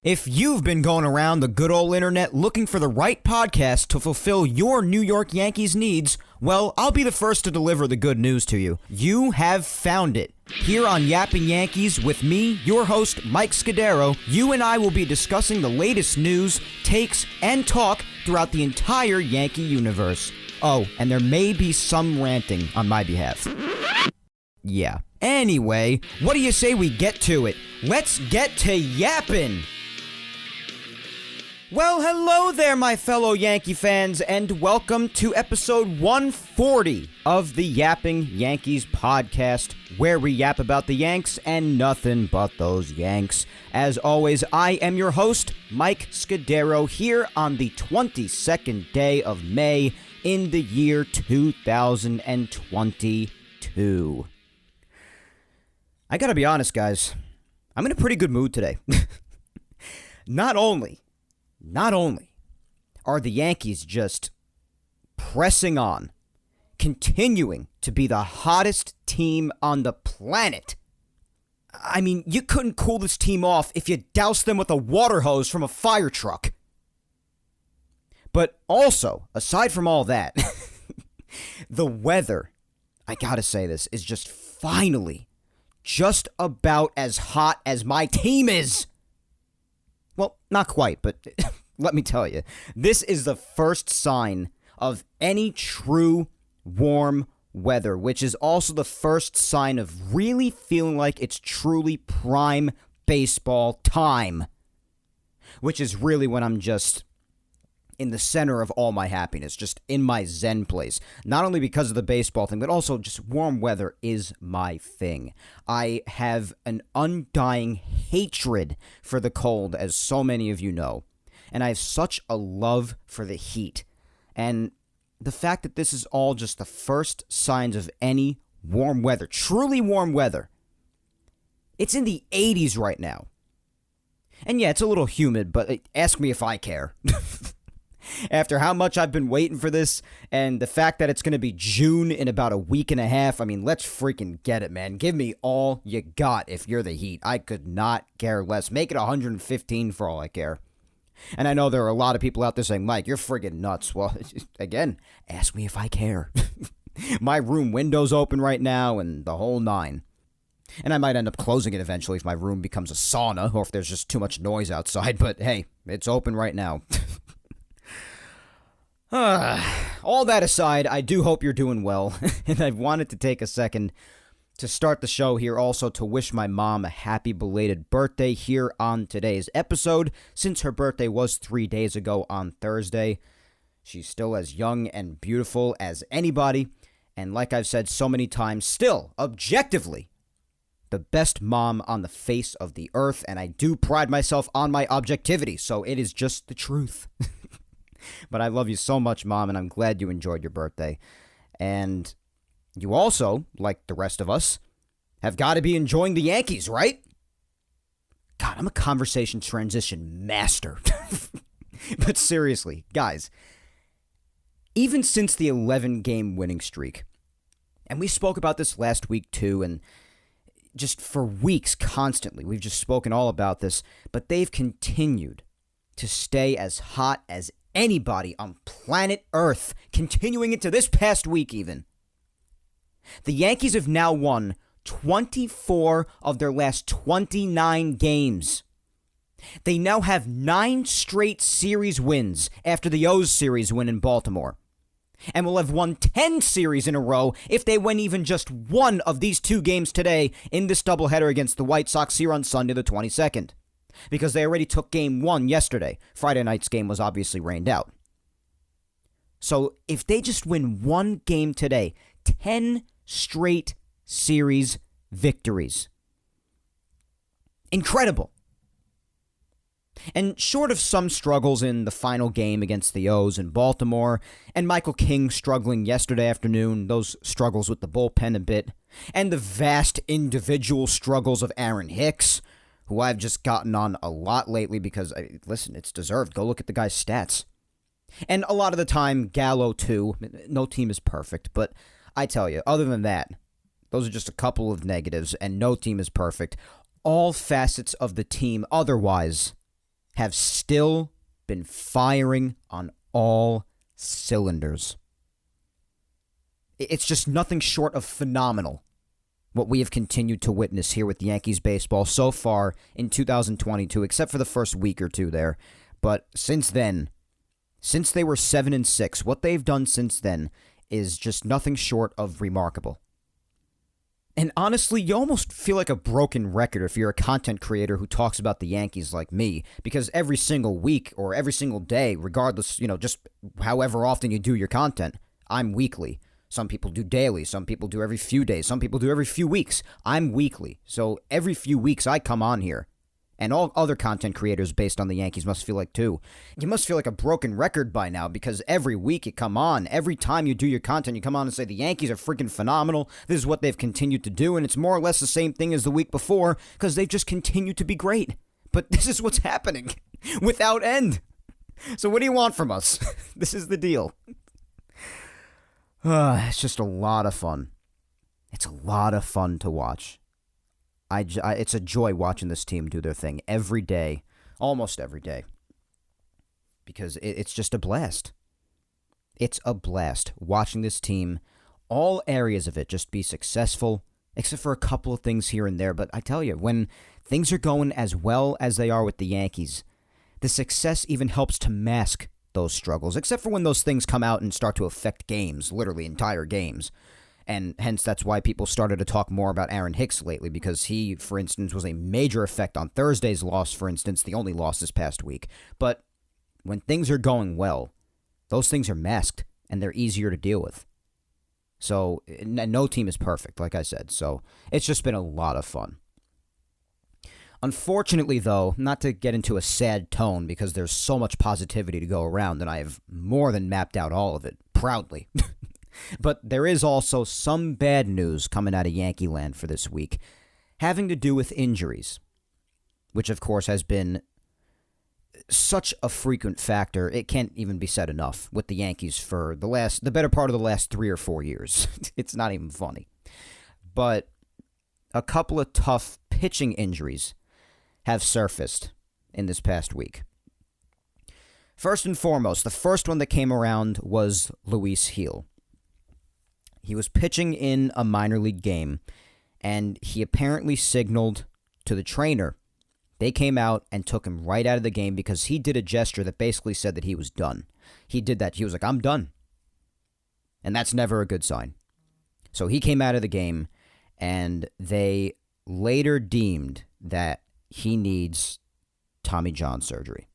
If you've been going around the good old internet looking for the right podcast to fulfill your New York Yankees needs, well, I'll be the first to deliver the good news to you. You have found it. Here on Yapping Yankees with me, your host, Mike Scudero, you and I will be discussing the latest news, takes, and talk throughout the entire Yankee universe. Oh, and there may be some ranting on my behalf. Yeah. Anyway, what do you say we get to it? Let's get to yapping! Well, hello there, my fellow Yankee fans, and welcome to episode 140 of the Yapping Yankees podcast, where we yap about the Yanks and nothing but those Yanks. As always, I am your host, Mike Scudero, here on the 22nd day of May in the year 2022. I gotta be honest, guys, I'm in a pretty good mood today. Not only are the Yankees just pressing on, continuing to be the hottest team on the planet. I mean, you couldn't cool this team off if you doused them with a water hose from a fire truck. But also, aside from all that, the weather, I gotta say this, is just finally just about as hot as my team is. Well, not quite, but let me tell you, this is the first sign of any true warm weather, which is also the first sign of really feeling like it's truly prime baseball time, which is really when I'm just in the center of all my happiness, just in my zen place. Not only because of the baseball thing, but also just warm weather is my thing. I have an undying hatred for the cold, as so many of you know, and I have such a love for the heat. And the fact that this is all just the first signs of any warm weather, truly warm weather. It's in the 80s right now. And yeah, it's a little humid, but ask me if I care. After how much I've been waiting for this, and the fact that it's going to be June in about a week and a half, I mean, let's freaking get it, man. Give me all you got if you're the Heat. I could not care less. Make it 115 for all I care. And I know there are a lot of people out there saying, Mike, you're friggin' nuts. Well, again, ask me if I care. My room window's open right now and the whole nine. And I might end up closing it eventually if my room becomes a sauna or if there's just too much noise outside. But hey, it's open right now. All that aside, I do hope you're doing well, and I wanted to take a second to start the show here also to wish my mom a happy belated birthday here on today's episode, since her birthday was 3 days ago on Thursday. She's still as young and beautiful as anybody, and like I've said so many times, still, objectively, the best mom on the face of the earth, and I do pride myself on my objectivity, so it is just the truth. But I love you so much, Mom, and I'm glad you enjoyed your birthday. And you also, like the rest of us, have got to be enjoying the Yankees, right? God, I'm a conversation transition master. But seriously, guys, even since the 11-game winning streak, and we spoke about this last week too, and just for weeks constantly, we've just spoken all about this, but they've continued to stay as hot as anybody on planet Earth, continuing into this past week even. The Yankees have now won 24 of their last 29 games. They now have 9 straight series wins after the O's series win in Baltimore, and will have won 10 series in a row if they win even just one of these 2 games today in this doubleheader against the White Sox here on Sunday the 22nd. Because they already took game 1 yesterday. Friday night's game was obviously rained out. So if they just win one game today, 10 straight series victories. Incredible. And short of some struggles in the final game against the O's in Baltimore, and Michael King struggling yesterday afternoon, those struggles with the bullpen a bit, and the vast individual struggles of Aaron Hicks, who I've just gotten on a lot lately because, listen, it's deserved. Go look at the guy's stats. And a lot of the time, Gallo too. No team is perfect, but I tell you, other than that, those are just a couple of negatives, and no team is perfect. All facets of the team otherwise have still been firing on all cylinders. It's just nothing short of phenomenal what we have continued to witness here with Yankees baseball so far in 2022, except for the first week or two there. But since then, since they were 7-6, what they've done since then is just nothing short of remarkable. And honestly, you almost feel like a broken record if you're a content creator who talks about the Yankees like me, because every single week or every single day, regardless, just however often you do your content, I'm weekly. Some people do daily, some people do every few days, some people do every few weeks. I'm weekly, so every few weeks I come on here. And all other content creators based on the Yankees must feel like too. You must feel like a broken record by now because every week you come on, every time you do your content, you come on and say the Yankees are freaking phenomenal. This is what they've continued to do, and it's more or less the same thing as the week before because they've just continued to be great. But this is what's happening without end. So what do you want from us? This is the deal. It's just a lot of fun. It's a lot of fun to watch. It's a joy watching this team do their thing every day, almost every day, because it's just a blast. It's a blast watching this team, all areas of it, just be successful, except for a couple of things here and there. But I tell you, when things are going as well as they are with the Yankees, the success even helps to mask those struggles, except for when those things come out and start to affect games, literally entire games. And hence, that's why people started to talk more about Aaron Hicks lately, because he, for instance, was a major effect on Thursday's loss, for instance, the only loss this past week. But when things are going well, those things are masked, and they're easier to deal with. So, no team is perfect, like I said. So, it's just been a lot of fun. Unfortunately, though, not to get into a sad tone, because there's so much positivity to go around, and I have more than mapped out all of it, proudly. But there is also some bad news coming out of Yankee land for this week, having to do with injuries, which, of course, has been such a frequent factor, it can't even be said enough with the Yankees for the better part of the last 3 or 4 years. It's not even funny. But a couple of tough pitching injuries have surfaced in this past week. First and foremost, the first one that came around was Luis Gil. He was pitching in a minor league game, and he apparently signaled to the trainer. They came out and took him right out of the game because he did a gesture that basically said that he was done. He did that. He was like, I'm done. And that's never a good sign. So he came out of the game, and they later deemed that he needs Tommy John surgery.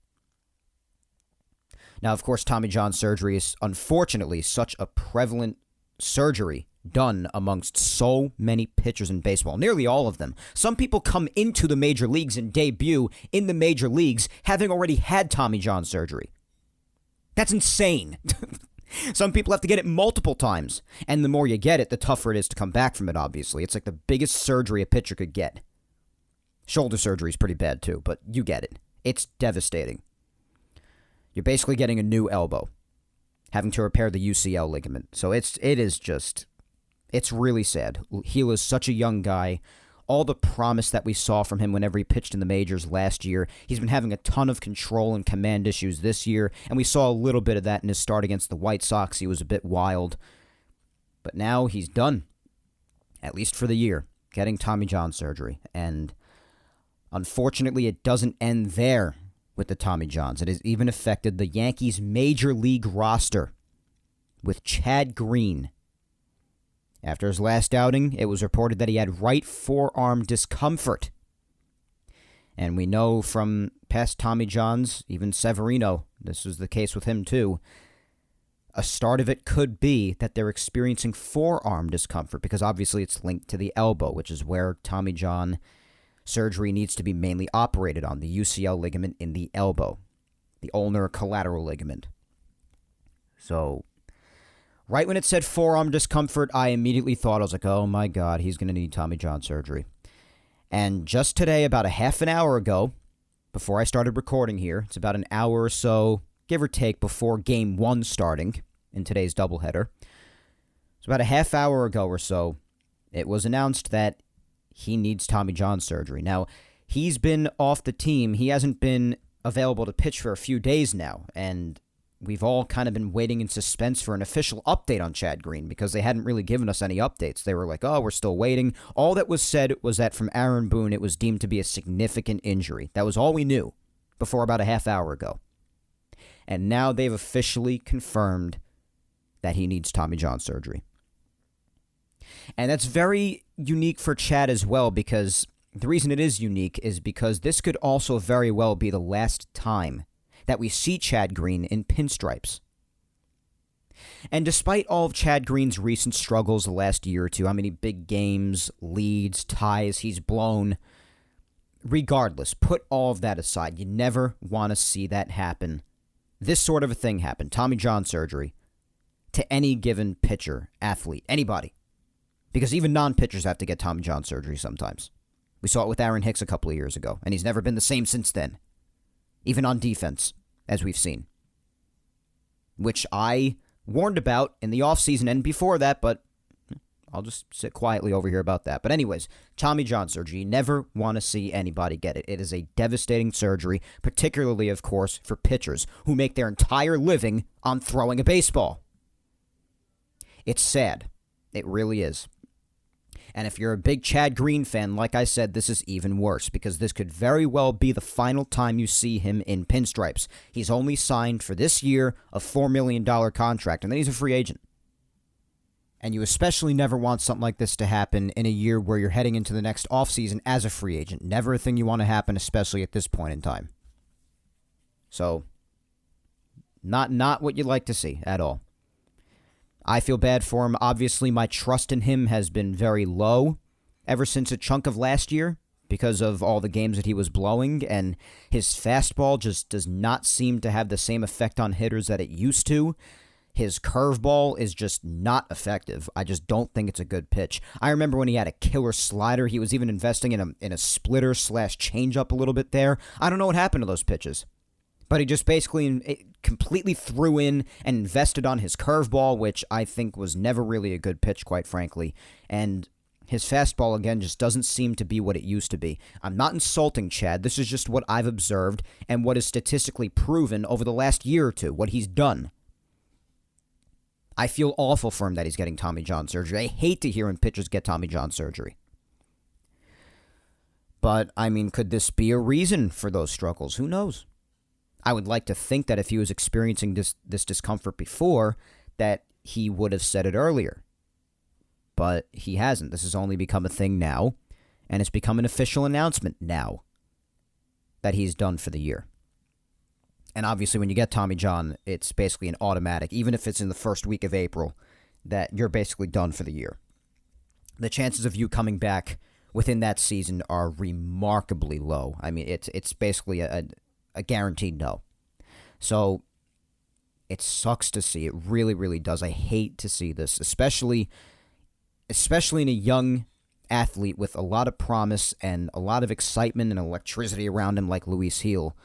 Now, of course, Tommy John surgery is unfortunately such a prevalent surgery done amongst so many pitchers in baseball, nearly all of them. Some people come into the major leagues and debut in the major leagues having already had Tommy John surgery. That's insane. Some people have to get it multiple times, and the more you get it, the tougher it is to come back from it, obviously. It's like the biggest surgery a pitcher could get. Shoulder surgery is pretty bad, too, but you get it. It's devastating. You're basically getting a new elbow, having to repair the UCL ligament. So it's really sad. Gil is such a young guy. All the promise that we saw from him whenever he pitched in the majors last year, he's been having a ton of control and command issues this year, and we saw a little bit of that in his start against the White Sox. He was a bit wild. But now he's done, at least for the year, getting Tommy John surgery. And unfortunately, it doesn't end there with the Tommy Johns. It has even affected the Yankees' major league roster with Chad Green. After his last outing, it was reported that he had right forearm discomfort. And we know from past Tommy Johns, even Severino, this was the case with him too, a start of it could be that they're experiencing forearm discomfort because obviously it's linked to the elbow, which is where Tommy John surgery needs to be mainly operated on, the UCL ligament in the elbow, the ulnar collateral ligament. So, right when it said forearm discomfort, I immediately thought, I was like, oh my God, he's going to need Tommy John surgery. And just today, about a half an hour ago, before I started recording here, it's about an hour or so, give or take, before Game 1 starting in today's doubleheader. So about a half hour ago or so, it was announced that he needs Tommy John surgery. Now, he's been off the team. He hasn't been available to pitch for a few days now, and we've all kind of been waiting in suspense for an official update on Chad Green because they hadn't really given us any updates. They were like, oh, we're still waiting. All that was said was that from Aaron Boone, it was deemed to be a significant injury. That was all we knew before about a half hour ago. And now they've officially confirmed that he needs Tommy John surgery. And that's very unique for Chad as well, because the reason it is unique is because this could also very well be the last time that we see Chad Green in pinstripes. And despite all of Chad Green's recent struggles the last year or two, how many big games, leads, ties he's blown, regardless, put all of that aside. You never want to see that happen. This sort of a thing happen, Tommy John surgery, to any given pitcher, athlete, anybody. Because even non-pitchers have to get Tommy John surgery sometimes. We saw it with Aaron Hicks a couple of years ago, and he's never been the same since then. Even on defense, as we've seen. Which I warned about in the offseason and before that, but I'll just sit quietly over here about that. But anyways, Tommy John surgery, you never want to see anybody get it. It is a devastating surgery, particularly, of course, for pitchers who make their entire living on throwing a baseball. It's sad. It really is. And if you're a big Chad Green fan, like I said, this is even worse because this could very well be the final time you see him in pinstripes. He's only signed for this year a $4 million contract, and then he's a free agent. And you especially never want something like this to happen in a year where you're heading into the next offseason as a free agent. Never a thing you want to happen, especially at this point in time. So, not what you'd like to see at all. I feel bad for him. Obviously, my trust in him has been very low ever since a chunk of last year because of all the games that he was blowing, and his fastball just does not seem to have the same effect on hitters that it used to. His curveball is just not effective. I just don't think it's a good pitch. I remember when he had a killer slider. He was even investing in a splitter / changeup a little bit there. I don't know what happened to those pitches. But he just basically completely threw in and invested on his curveball, which I think was never really a good pitch, quite frankly. And his fastball, again, just doesn't seem to be what it used to be. I'm not insulting Chad. This is just what I've observed and what is statistically proven over the last year or two, what he's done. I feel awful for him that he's getting Tommy John surgery. I hate to hear when pitchers get Tommy John surgery. But, I mean, could this be a reason for those struggles? Who knows? I would like to think that if he was experiencing this discomfort before, that he would have said it earlier. But he hasn't. This has only become a thing now, and it's become an official announcement now that he's done for the year. And obviously when you get Tommy John, it's basically an automatic, even if it's in the first week of April, that you're basically done for the year. The chances of you coming back within that season are remarkably low. I mean, it's basically a guaranteed no. So it sucks to see. It really, really does. I hate to see this, especially in a young athlete with a lot of promise and a lot of excitement and electricity around him like Luis Gil.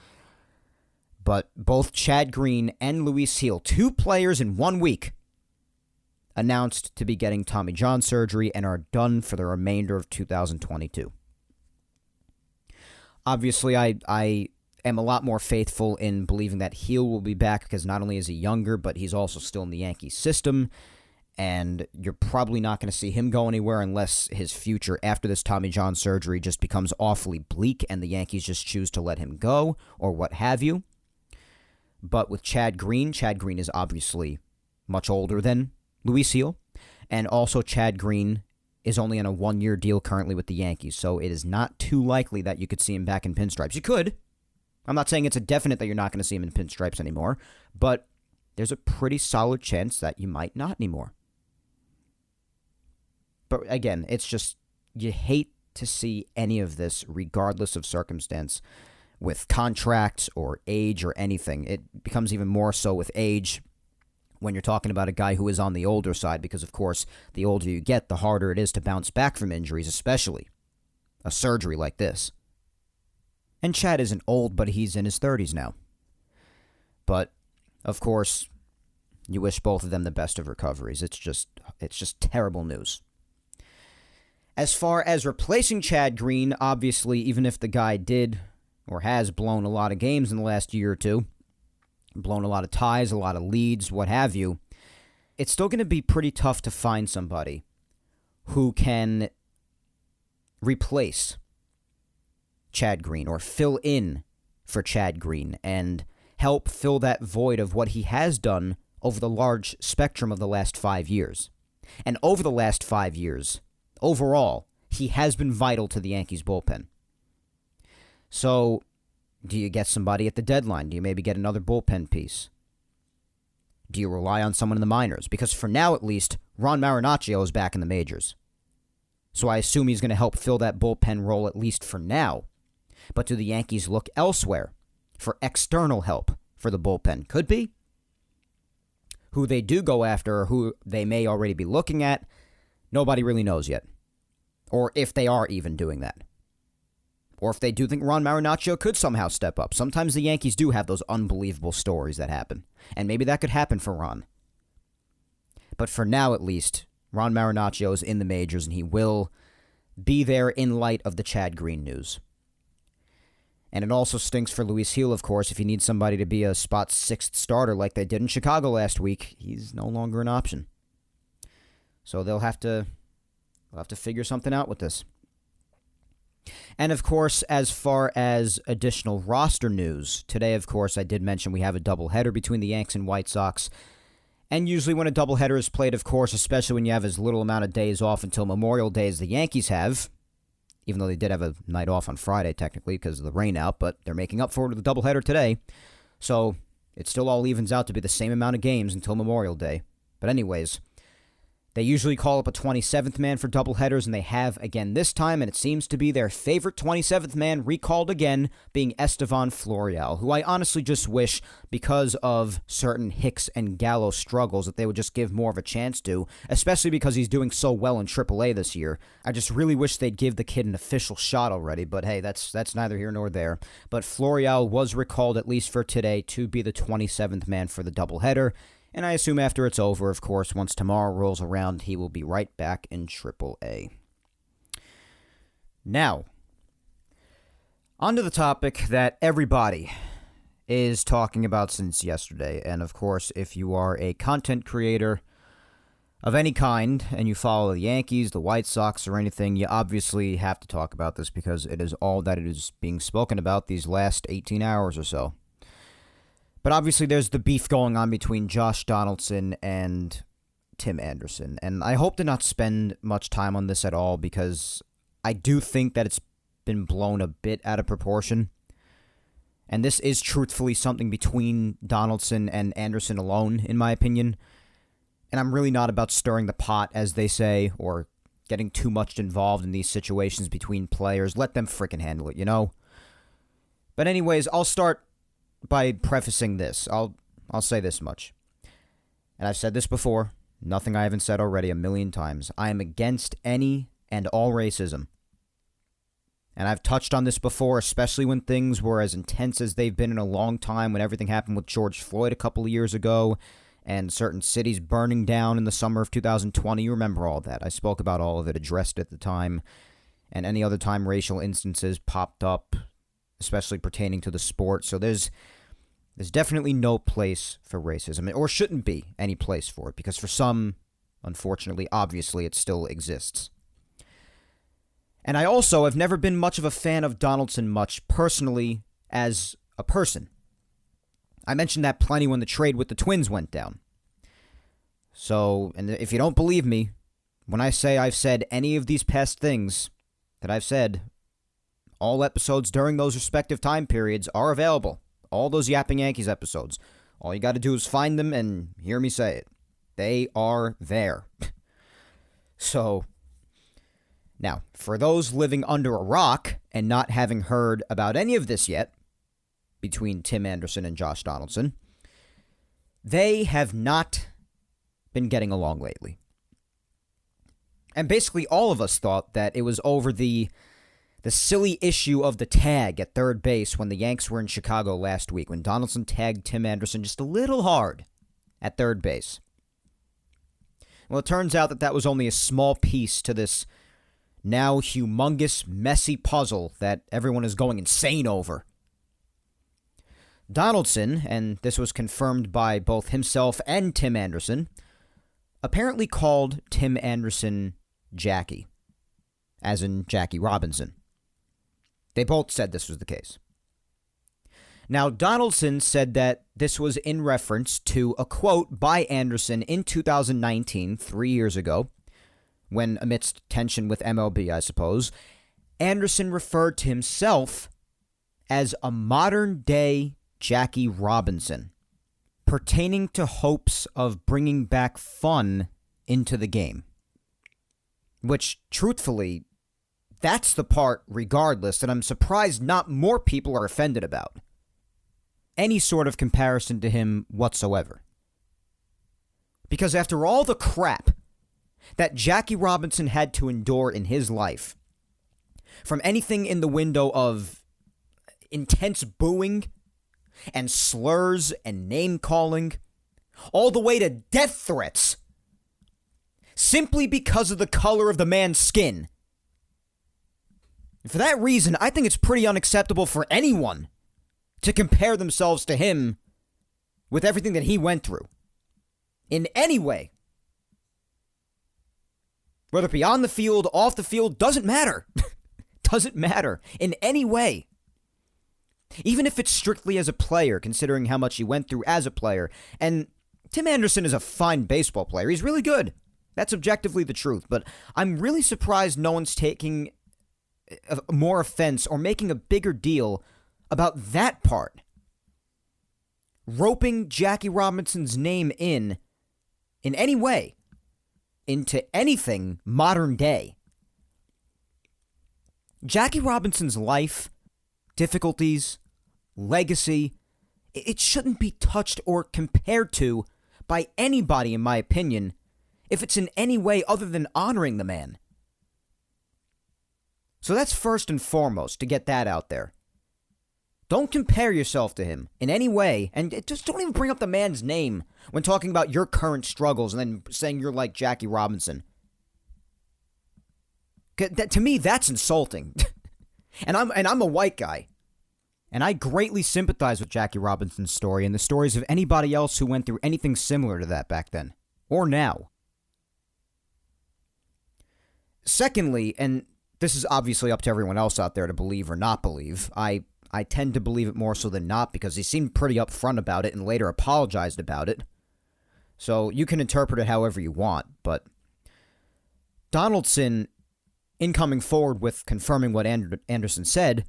But both Chad Green and Luis Gil, 2 players in 1 week, announced to be getting Tommy John surgery and are done for the remainder of 2022. Obviously, I am a lot more faithful in believing that Gil will be back because not only is he younger, but he's also still in the Yankees system, and you're probably not going to see him go anywhere unless his future after this Tommy John surgery just becomes awfully bleak and the Yankees just choose to let him go or what have you. But with Chad Green is obviously much older than Luis Gil, and also Chad Green is only on a 1-year deal currently with the Yankees, so it is not too likely that you could see him back in pinstripes. You could. I'm not saying it's a definite that you're not going to see him in pinstripes anymore, but there's a pretty solid chance that you might not anymore. But again, it's just, you hate to see any of this regardless of circumstance with contracts or age or anything. It becomes even more so with age when you're talking about a guy who is on the older side because, of course, the older you get, the harder it is to bounce back from injuries, especially a surgery like this. And Chad isn't old, but he's in his 30s now. But, of course, you wish both of them the best of recoveries. It's just terrible news. As far as replacing Chad Green, obviously, even if the guy did or has blown a lot of games in the last year or two, blown a lot of ties, a lot of leads, what have you, it's still going to be pretty tough to find somebody who can replace Chad Green or fill in for Chad Green and help fill that void of what he has done over the large spectrum of the last 5 years. And over the last 5 years, overall, he has been vital to the Yankees bullpen. So, do you get somebody at the deadline? Do you maybe get another bullpen piece? Do you rely on someone in the minors? Because for now, at least, Ron Marinaccio is back in the majors. So I assume he's going to help fill that bullpen role at least for now. But do the Yankees look elsewhere for external help for the bullpen? Could be. Who they do go after, or who they may already be looking at, nobody really knows yet. Or if they are even doing that. Or if they do think Ron Marinaccio could somehow step up. Sometimes the Yankees do have those unbelievable stories that happen. And maybe that could happen for Ron. But for now, at least, Ron Marinaccio is in the majors, and he will be there in light of the Chad Green news. And it also stinks for Luis Gil, of course. If you need somebody to be a spot sixth starter like they did in Chicago last week, he's no longer an option. So they'll have to figure something out with this. And, of course, as far as additional roster news, today, of course, I did mention we have a doubleheader between the Yanks and White Sox. And usually when a doubleheader is played, of course, especially when you have as little amount of days off until Memorial Day as the Yankees have, even though they did have a night off on Friday, technically, because of the rain out, but they're making up for it with a doubleheader today. So it still all evens out to be the same amount of games until Memorial Day. But anyways, they usually call up a 27th man for doubleheaders, and they have again this time, and it seems to be their favorite 27th man recalled again, being Estevan Florial, who I honestly just wish, because of certain Hicks and Gallo struggles, that they would just give more of a chance to, especially because he's doing so well in AAA this year. I just really wish they'd give the kid an official shot already, but hey, that's neither here nor there. But Florial was recalled, at least for today, to be the 27th man for the doubleheader. And I assume after it's over, of course, once tomorrow rolls around, he will be right back in AAA. Now, onto the topic that everybody is talking about since yesterday. And of course, if you are a content creator of any kind and you follow the Yankees, the White Sox, or anything, you obviously have to talk about this because it is all that it is being spoken about these last 18 hours or so. But obviously there's the beef going on between Josh Donaldson and Tim Anderson. And I hope to not spend much time on this at all because I do think that it's been blown a bit out of proportion. And this is truthfully something between Donaldson and Anderson alone, in my opinion. And I'm really not about stirring the pot, as they say, or getting too much involved in these situations between players. Let them frickin' handle it, you know? But anyways, I'll start by prefacing this. I'll say this much. And I've said this before, nothing I haven't said already a million times. I am against any and all racism. And I've touched on this before, especially when things were as intense as they've been in a long time, when everything happened with George Floyd a couple of years ago, and certain cities burning down in the summer of 2020. You remember all that. I spoke about all of it, addressed it at the time, and any other time racial instances popped up, especially pertaining to the sport. So there's definitely no place for racism, or shouldn't be any place for it, because for some, unfortunately, obviously, it still exists. And I also have never been much of a fan of Donaldson much personally as a person. I mentioned that plenty when the trade with the Twins went down. So, and if you don't believe me, when I say I've said any of these past things that I've said, all episodes during those respective time periods are available. All those Yapping Yankees episodes. All you got to do is find them and hear me say it. They are there. So, now, for those living under a rock and not having heard about any of this yet, between Tim Anderson and Josh Donaldson, they have not been getting along lately. And basically all of us thought that it was over the silly issue of the tag at third base when the Yanks were in Chicago last week, when Donaldson tagged Tim Anderson just a little hard at third base. Well, it turns out that was only a small piece to this now humongous, messy puzzle that everyone is going insane over Donaldson, and this was confirmed by both himself and Tim Anderson, apparently called Tim Anderson Jackie, as in Jackie Robinson. They both said this was the case. Now, Donaldson said that this was in reference to a quote by Anderson in 2019, 3 years ago, when, amidst tension with MLB, I suppose, Anderson referred to himself as a modern-day Jackie Robinson, pertaining to hopes of bringing back fun into the game. Which, truthfully, that's the part, regardless, that I'm surprised not more people are offended about. Any sort of comparison to him whatsoever. Because after all the crap that Jackie Robinson had to endure in his life, from anything in the window of intense booing and slurs and name-calling, all the way to death threats, simply because of the color of the man's skin. For that reason, I think it's pretty unacceptable for anyone to compare themselves to him with everything that he went through. In any way. Whether it be on the field, off the field, doesn't matter. Doesn't matter. In any way. Even if it's strictly as a player, considering how much he went through as a player. And Tim Anderson is a fine baseball player. He's really good. That's objectively the truth. But I'm really surprised no one's taking more offense or making a bigger deal about that part. Roping Jackie Robinson's name in any way, into anything modern day. Jackie Robinson's life, difficulties, legacy, it shouldn't be touched or compared to by anybody, in my opinion, if it's in any way other than honoring the man. So that's first and foremost, to get that out there. Don't compare yourself to him in any way, and just don't even bring up the man's name when talking about your current struggles and then saying you're like Jackie Robinson. To me, that's insulting. and I'm a white guy. And I greatly sympathize with Jackie Robinson's story and the stories of anybody else who went through anything similar to that back then, or now. Secondly, and this is obviously up to everyone else out there to believe or not believe, I tend to believe it more so than not because he seemed pretty upfront about it and later apologized about it. So you can interpret it however you want, but Donaldson, in coming forward with confirming what Anderson said,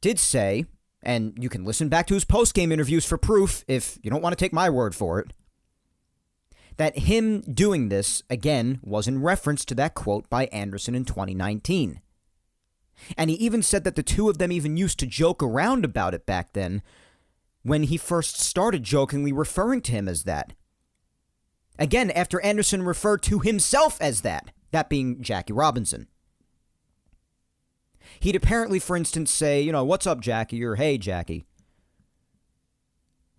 did say, and you can listen back to his post-game interviews for proof if you don't want to take my word for it, that him doing this, again, was in reference to that quote by Anderson in 2019. And he even said that the two of them even used to joke around about it back then when he first started jokingly referring to him as that. Again, after Anderson referred to himself as that being Jackie Robinson. He'd apparently, for instance, say, what's up, Jackie, or hey, Jackie.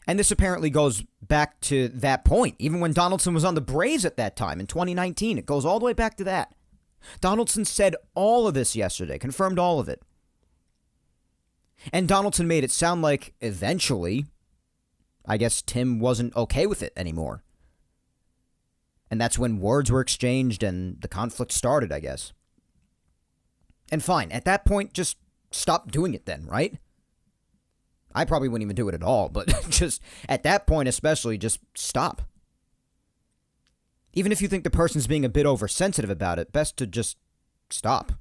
And this apparently goes back to that point, even when Donaldson was on the Braves at that time in 2019. It goes all the way back to that. Donaldson said all of this yesterday, confirmed all of it. And Donaldson made it sound like eventually, I guess Tim wasn't okay with it anymore. And that's when words were exchanged and the conflict started, I guess. And fine, at that point, just stop doing it then, right? I probably wouldn't even do it at all, but just at that point especially, just stop. Even if you think the person's being a bit oversensitive about it, best to just stop.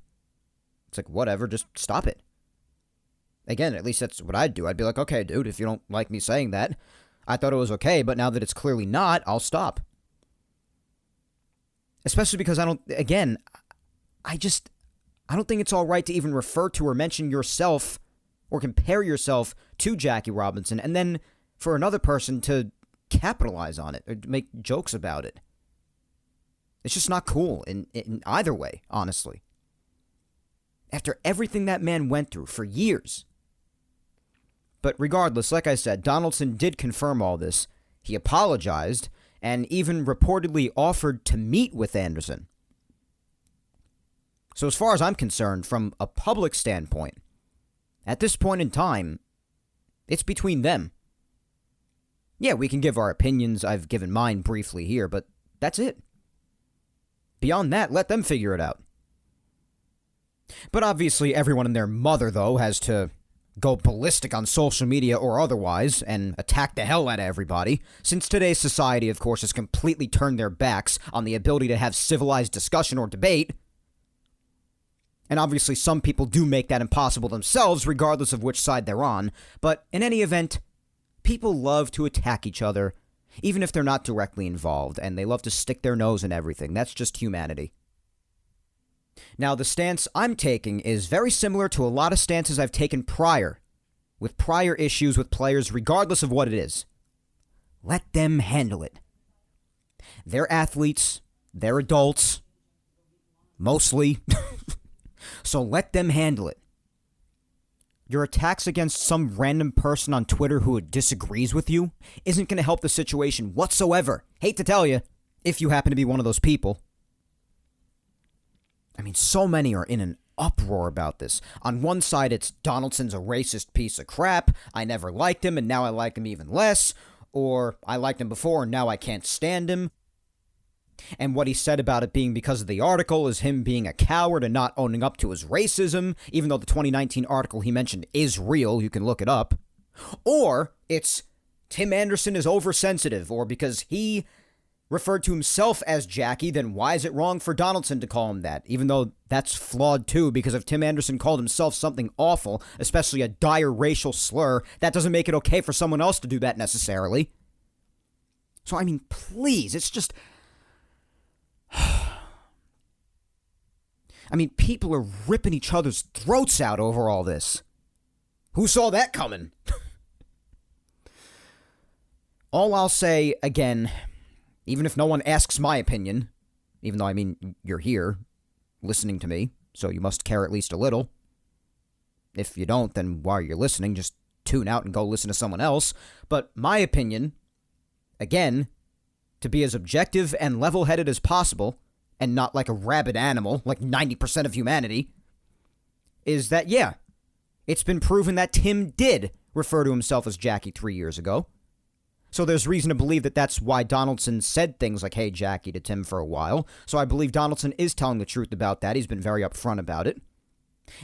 It's like, whatever, just stop it. Again, at least that's what I'd do. I'd be like, okay, dude, if you don't like me saying that, I thought it was okay, but now that it's clearly not, I'll stop. Especially because I don't think it's all right to even refer to or mention yourself or compare yourself to Jackie Robinson and then for another person to capitalize on it or make jokes about it. It's just not cool in either way, honestly. After everything that man went through for years. But regardless, like I said, Donaldson did confirm all this. He apologized and even reportedly offered to meet with Anderson. So as far as I'm concerned, from a public standpoint, at this point in time, it's between them. Yeah, we can give our opinions. I've given mine briefly here, but that's it. Beyond that, let them figure it out. But obviously, everyone and their mother, though, has to go ballistic on social media or otherwise and attack the hell out of everybody, since today's society, of course, has completely turned their backs on the ability to have civilized discussion or debate. And obviously, some people do make that impossible themselves, regardless of which side they're on. But in any event, people love to attack each other, even if they're not directly involved, and they love to stick their nose in everything. That's just humanity. Now, the stance I'm taking is very similar to a lot of stances I've taken prior, with prior issues with players, regardless of what it is. Let them handle it. They're athletes. They're adults. Mostly. So let them handle it. Your attacks against some random person on Twitter who disagrees with you isn't going to help the situation whatsoever. Hate to tell you, if you happen to be one of those people. I mean, so many are in an uproar about this. On one side, it's Donaldson's a racist piece of crap. I never liked him, and now I like him even less. Or I liked him before, and now I can't stand him. And what he said about it being because of the article is him being a coward and not owning up to his racism, even though the 2019 article he mentioned is real. You can look it up. Or it's Tim Anderson is oversensitive, or because he referred to himself as Jackie, then why is it wrong for Donaldson to call him that? Even though that's flawed too, because if Tim Anderson called himself something awful, especially a dire racial slur, that doesn't make it okay for someone else to do that necessarily. So, I mean, please, it's just... I mean, people are ripping each other's throats out over all this. Who saw that coming? All I'll say, again, even if no one asks my opinion, even though, I mean, you're here listening to me, so you must care at least a little. If you don't, then while you're listening, just tune out and go listen to someone else. But my opinion, again, to be as objective and level-headed as possible, and not like a rabid animal, like 90% of humanity, is that, yeah, it's been proven that Tim did refer to himself as Jackie 3 years ago. So there's reason to believe that that's why Donaldson said things like, hey, Jackie, to Tim for a while. So I believe Donaldson is telling the truth about that. He's been very upfront about it.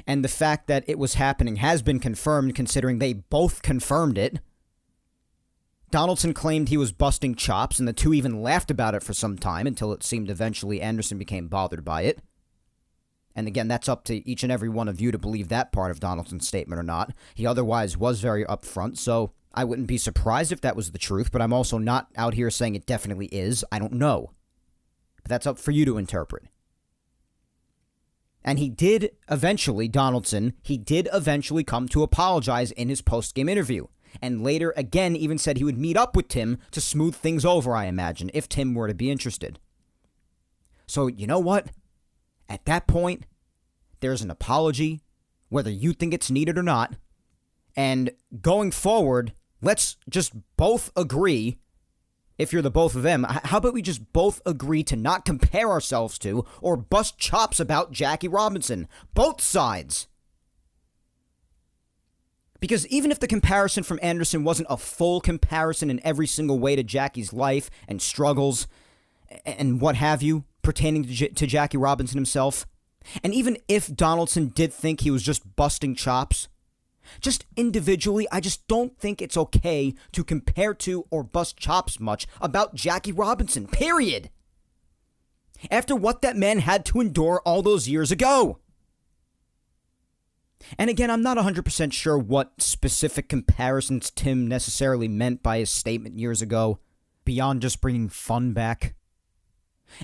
And the fact that it was happening has been confirmed, considering they both confirmed it. Donaldson claimed he was busting chops, and the two even laughed about it for some time until it seemed eventually Anderson became bothered by it. And again, that's up to each and every one of you to believe that part of Donaldson's statement or not. He otherwise was very upfront, so I wouldn't be surprised if that was the truth, but I'm also not out here saying it definitely is. I don't know. But that's up for you to interpret. And he did eventually, Donaldson, he did eventually come to apologize in his post-game interview. And later, again, even said he would meet up with Tim to smooth things over, I imagine, if Tim were to be interested. So, you know what? At that point, there's an apology, whether you think it's needed or not. And going forward, let's just both agree, if you're the both of them, how about we just both agree to not compare ourselves to or bust chops about Jackie Robinson? Both sides. Because even if the comparison from Anderson wasn't a full comparison in every single way to Jackie's life and struggles and what have you pertaining to Jackie Robinson himself, and even if Donaldson did think he was just busting chops, just individually, I just don't think it's okay to compare to or bust chops much about Jackie Robinson, period. After what that man had to endure all those years ago. And again, I'm not 100% sure what specific comparisons Tim necessarily meant by his statement years ago, beyond just bringing fun back.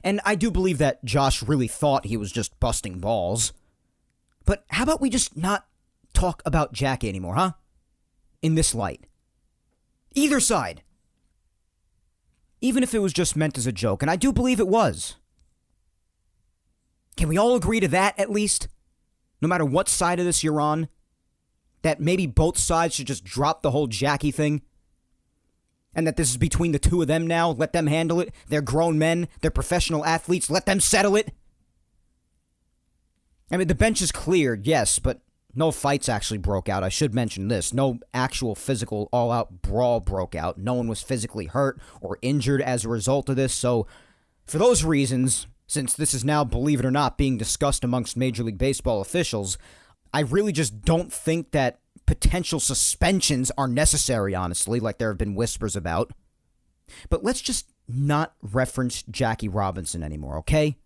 And I do believe that Josh really thought he was just busting balls. But how about we just not talk about Jackie anymore, huh? In this light. Either side. Even if it was just meant as a joke, and I do believe it was. Can we all agree to that, at least? No matter what side of this you're on, that maybe both sides should just drop the whole Jackie thing? And that this is between the two of them now? Let them handle it? They're grown men. They're professional athletes. Let them settle it? I mean, the bench is cleared, yes, but No fights actually broke out. I should mention this. No actual physical all-out brawl broke out. No one was physically hurt or injured as a result of this. So, for those reasons, since this is now, believe it or not, being discussed amongst Major League Baseball officials, I really just don't think that potential suspensions are necessary, honestly, like there have been whispers about. But let's just not reference Jackie Robinson anymore, okay?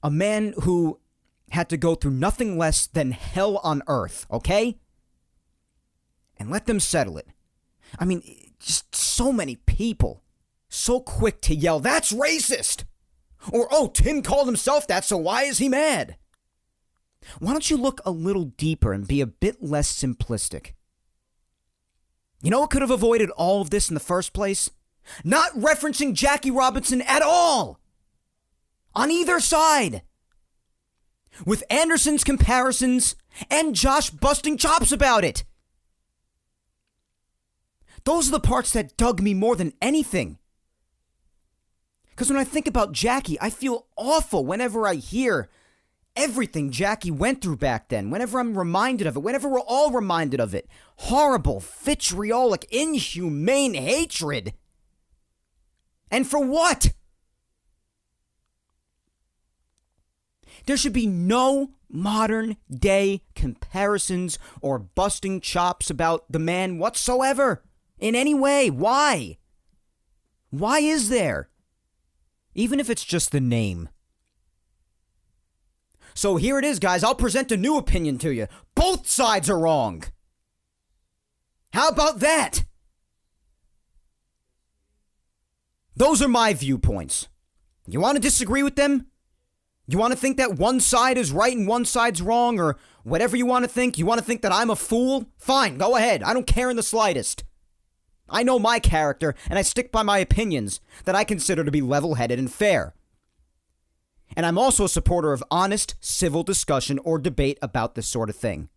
A man who had to go through nothing less than hell on earth, okay? And let them settle it. I mean, just so many people so quick to yell, "That's racist!" Or, "Oh, Tim called himself that, so why is he mad?" Why don't you look a little deeper and be a bit less simplistic? You know what could have avoided all of this in the first place? Not referencing Jackie Robinson at all! On either side! With Anderson's comparisons and Josh busting chops about it. Those are the parts that dug me more than anything. Because when I think about Jackie, I feel awful whenever I hear everything Jackie went through back then, whenever I'm reminded of it, whenever we're all reminded of it. Horrible, vitriolic, inhumane hatred. And for what? There should be no modern day comparisons or busting chops about the man whatsoever. In any way. Why? Why is there? Even if it's just the name. So here it is, guys. I'll present a new opinion to you. Both sides are wrong. How about that? Those are my viewpoints. You want to disagree with them? You want to think that one side is right and one side's wrong, or whatever you want to think? You want to think that I'm a fool? Fine, go ahead. I don't care in the slightest. I know my character, and I stick by my opinions that I consider to be level-headed and fair. And I'm also a supporter of honest, civil discussion or debate about this sort of thing.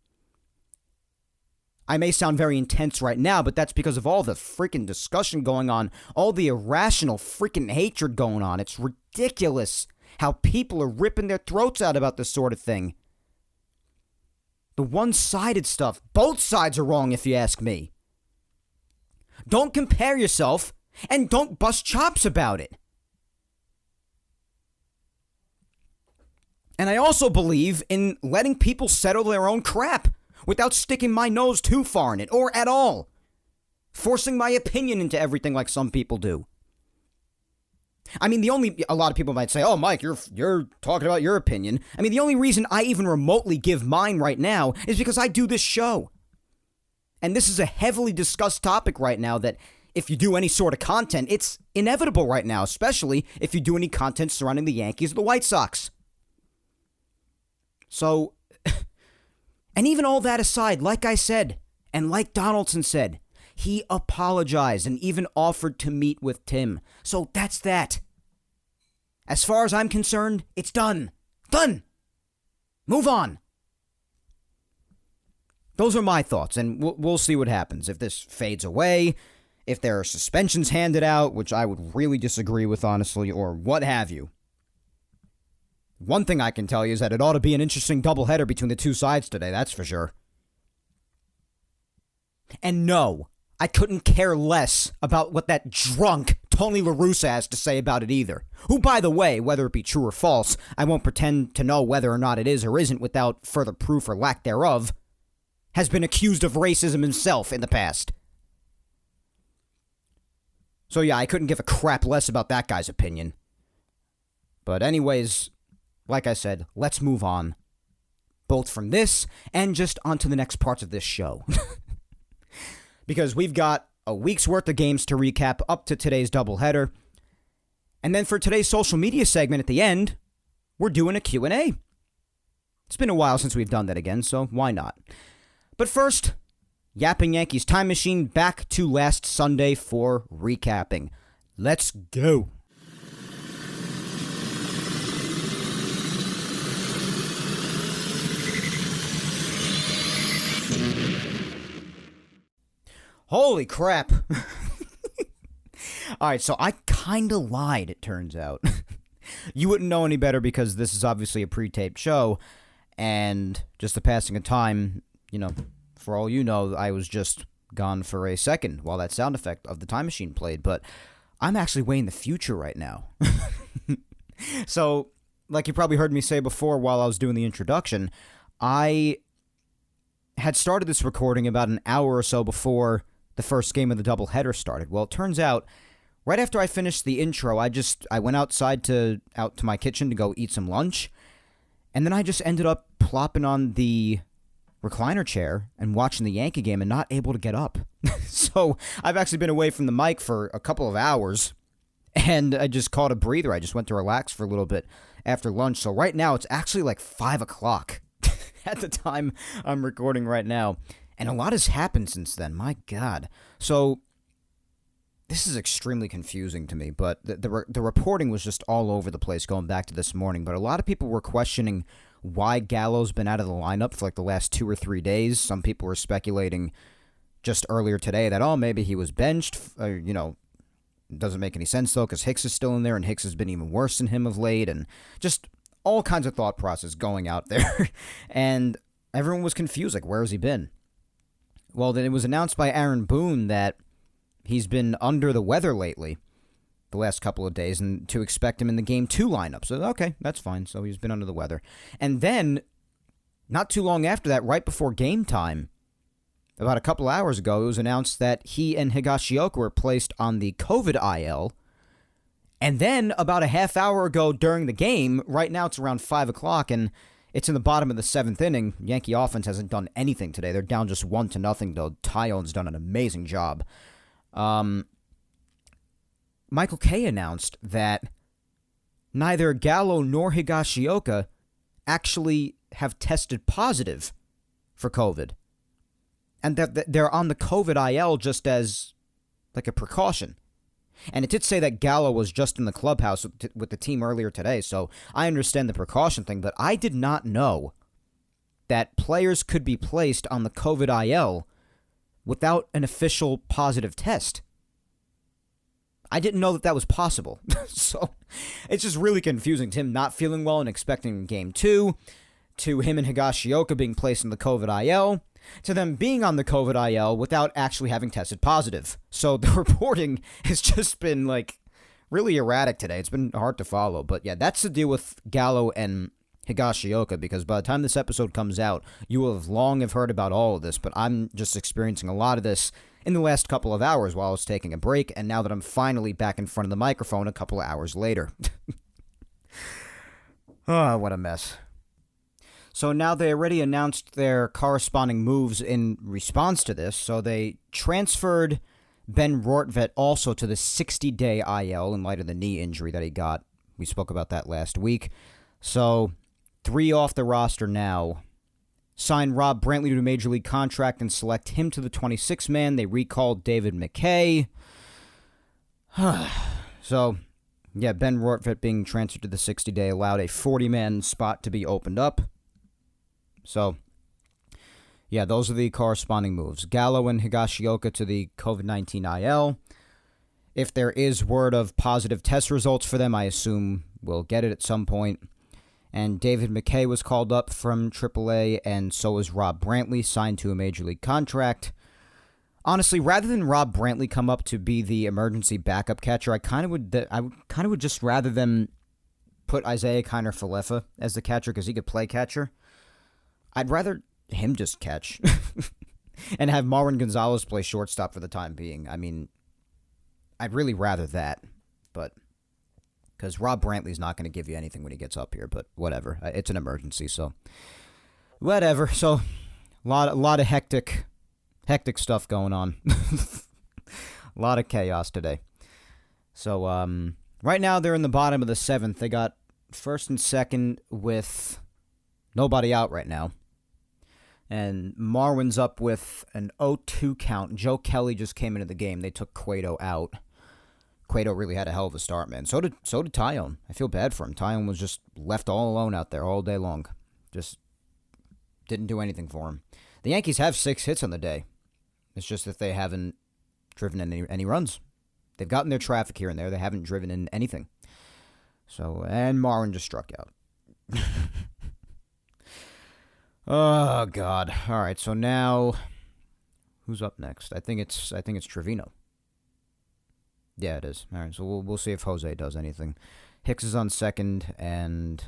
I may sound very intense right now, but that's because of all the freaking discussion going on, all the irrational freaking hatred going on. It's ridiculous how people are ripping their throats out about this sort of thing. The one-sided stuff, both sides are wrong if you ask me. Don't compare yourself, and don't bust chops about it. And I also believe in letting people settle their own crap without sticking my nose too far in it, or at all. Forcing my opinion into everything like some people do. I mean, a lot of people might say, "Oh, Mike, you're talking about your opinion." I mean, the only reason I even remotely give mine right now is because I do this show. And this is a heavily discussed topic right now that if you do any sort of content, it's inevitable right now, especially if you do any content surrounding the Yankees or the White Sox. So, and even all that aside, like I said, and like Donaldson said, he apologized and even offered to meet with Tim. So that's that. As far as I'm concerned, it's done. Done. Move on. Those are my thoughts, and we'll see what happens. If this fades away, if there are suspensions handed out, which I would really disagree with, honestly, or what have you. One thing I can tell you is that it ought to be an interesting doubleheader between the two sides today, that's for sure. And no, I couldn't care less about what that drunk Tony La Russa has to say about it either. Who, by the way, whether it be true or false, I won't pretend to know whether or not it is or isn't without further proof or lack thereof, has been accused of racism himself in the past. So yeah, I couldn't give a crap less about that guy's opinion. But anyways, like I said, let's move on. Both from this and just onto the next parts of this show. Because we've got a week's worth of games to recap up to today's doubleheader. And then for today's social media segment at the end, we're doing a Q&A. It's been a while since we've done that again, so why not? But first, Yapping Yankees Time Machine back to last Sunday for recapping. Let's go. Holy crap. Alright, so I kinda lied, it turns out. You wouldn't know any better because this is obviously a pre-taped show. And just the passing of time, for all you know, I was just gone for a second while that sound effect of the time machine played. But I'm actually way in the future right now. So, like you probably heard me say before while I was doing the introduction, I had started this recording about an hour or so before the first game of the doubleheader started. Well, it turns out, right after I finished the intro, I went out to my kitchen to go eat some lunch, and then I just ended up plopping on the recliner chair and watching the Yankee game and not able to get up. So I've actually been away from the mic for a couple of hours, and I just caught a breather. I just went to relax for a little bit after lunch. So right now it's actually like 5 o'clock at the time I'm recording right now. And a lot has happened since then. My God. So this is extremely confusing to me, but the reporting was just all over the place going back to this morning. But a lot of people were questioning why Gallo's been out of the lineup for like the last 2 or 3 days. Some people were speculating just earlier today that, maybe he was benched. Doesn't make any sense, though, because Hicks is still in there, and Hicks has been even worse than him of late, and just all kinds of thought process going out there. And everyone was confused, like, where has he been? Well, then it was announced by Aaron Boone that he's been under the weather lately, the last couple of days, and to expect him in the Game 2 lineup. So, okay, that's fine. So he's been under the weather. And then, not too long after that, right before game time, about a couple hours ago, it was announced that he and Higashioka were placed on the COVID IL. And then, about a half hour ago during the game, right now it's around 5 o'clock, and it's in the bottom of the 7th inning. Yankee offense hasn't done anything today. They're down just 1-0, though. Tyone's done an amazing job. Michael Kay announced that neither Gallo nor Higashioka actually have tested positive for COVID. And that they're on the COVID IL just as like a precaution. And it did say that Gallo was just in the clubhouse with the team earlier today, so I understand the precaution thing, but I did not know that players could be placed on the COVID IL without an official positive test. I didn't know that was possible. So it's just really confusing to him not feeling well and expecting Game 2, to him and Higashioka being placed in the COVID IL, to them being on the COVID IL without actually having tested positive. So the reporting has just been, like, really erratic today. It's been hard to follow. But yeah, that's the deal with Gallo and Higashioka, because by the time this episode comes out, you will have long have heard about all of this, but I'm just experiencing a lot of this in the last couple of hours while I was taking a break, and now that I'm finally back in front of the microphone a couple of hours later. Oh, what a mess. So now they already announced their corresponding moves in response to this. So they transferred Ben Rortvedt also to the 60-day IL in light of the knee injury that he got. We spoke about that last week. So 3 off the roster now. Sign Rob Brantley to a major league contract and select him to the 26-man. They recalled David McKay. So, yeah, Ben Rortvedt being transferred to the 60-day allowed a 40-man spot to be opened up. So, yeah, those are the corresponding moves. Gallo and Higashioka to the COVID-19 IL. If there is word of positive test results for them, I assume we'll get it at some point. And David McKay was called up from AAA, and so was Rob Brantley, signed to a major league contract. Honestly, rather than Rob Brantley come up to be the emergency backup catcher, I kind of would just rather them put Isaiah Kiner-Falefa as the catcher because he could play catcher. I'd rather him just catch and have Marwin Gonzalez play shortstop for the time being. I mean, I'd really rather that, but because Rob Brantley's not going to give you anything when he gets up here, but whatever. It's an emergency, so whatever. So a lot of hectic stuff going on. A lot of chaos today. So right now they're in the bottom of the 7th. They got first and second with nobody out right now. And Marwin's up with an 0-2 count. Joe Kelly just came into the game. They took Cueto out. Cueto really had a hell of a start, man. So did Tyone. I feel bad for him. Tyone was just left all alone out there all day long. Just didn't do anything for him. The Yankees have 6 hits on the day. It's just that they haven't driven in any runs. They've gotten their traffic here and there. They haven't driven in anything. So, and Marwin just struck out. Oh God! All right, so now who's up next? I think it's Trevino. Yeah, it is. All right, so we'll see if Jose does anything. Hicks is on second, and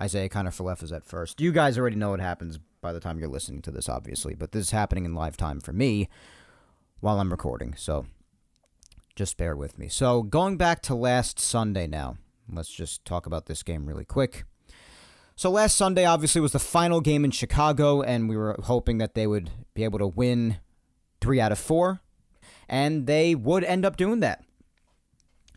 Isaiah Kiner-Falefa is at first. You guys already know what happens by the time you're listening to this, obviously, but this is happening in live time for me while I'm recording, so just bear with me. So going back to last Sunday now, let's just talk about this game really quick. So last Sunday, obviously, was the final game in Chicago, and we were hoping that they would be able to win 3 out of 4, and they would end up doing that.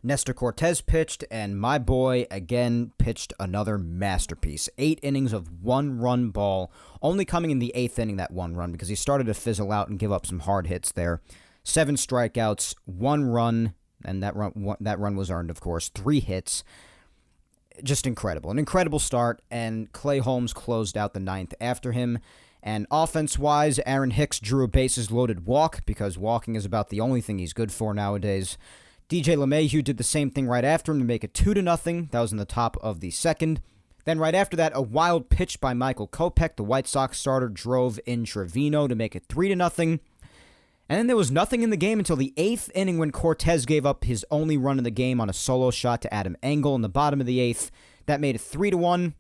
Nestor Cortez pitched, and my boy, again, pitched another masterpiece. 8 innings of 1-run ball, only coming in the 8th inning, that 1 run, because he started to fizzle out and give up some hard hits there. 7 strikeouts, 1 run, and that run was earned, of course. 3 hits. Just incredible. An incredible start, and Clay Holmes closed out the 9th after him. And offense-wise, Aaron Hicks drew a bases-loaded walk, because walking is about the only thing he's good for nowadays. DJ LeMahieu did the same thing right after him to make it 2-0. That was in the top of the 2nd. Then right after that, a wild pitch by Michael Kopech, the White Sox starter, drove in Trevino to make it 3-0. And then there was nothing in the game until the 8th inning when Cortez gave up his only run of the game on a solo shot to Adam Engel in the bottom of the 8th. That made it 3-1.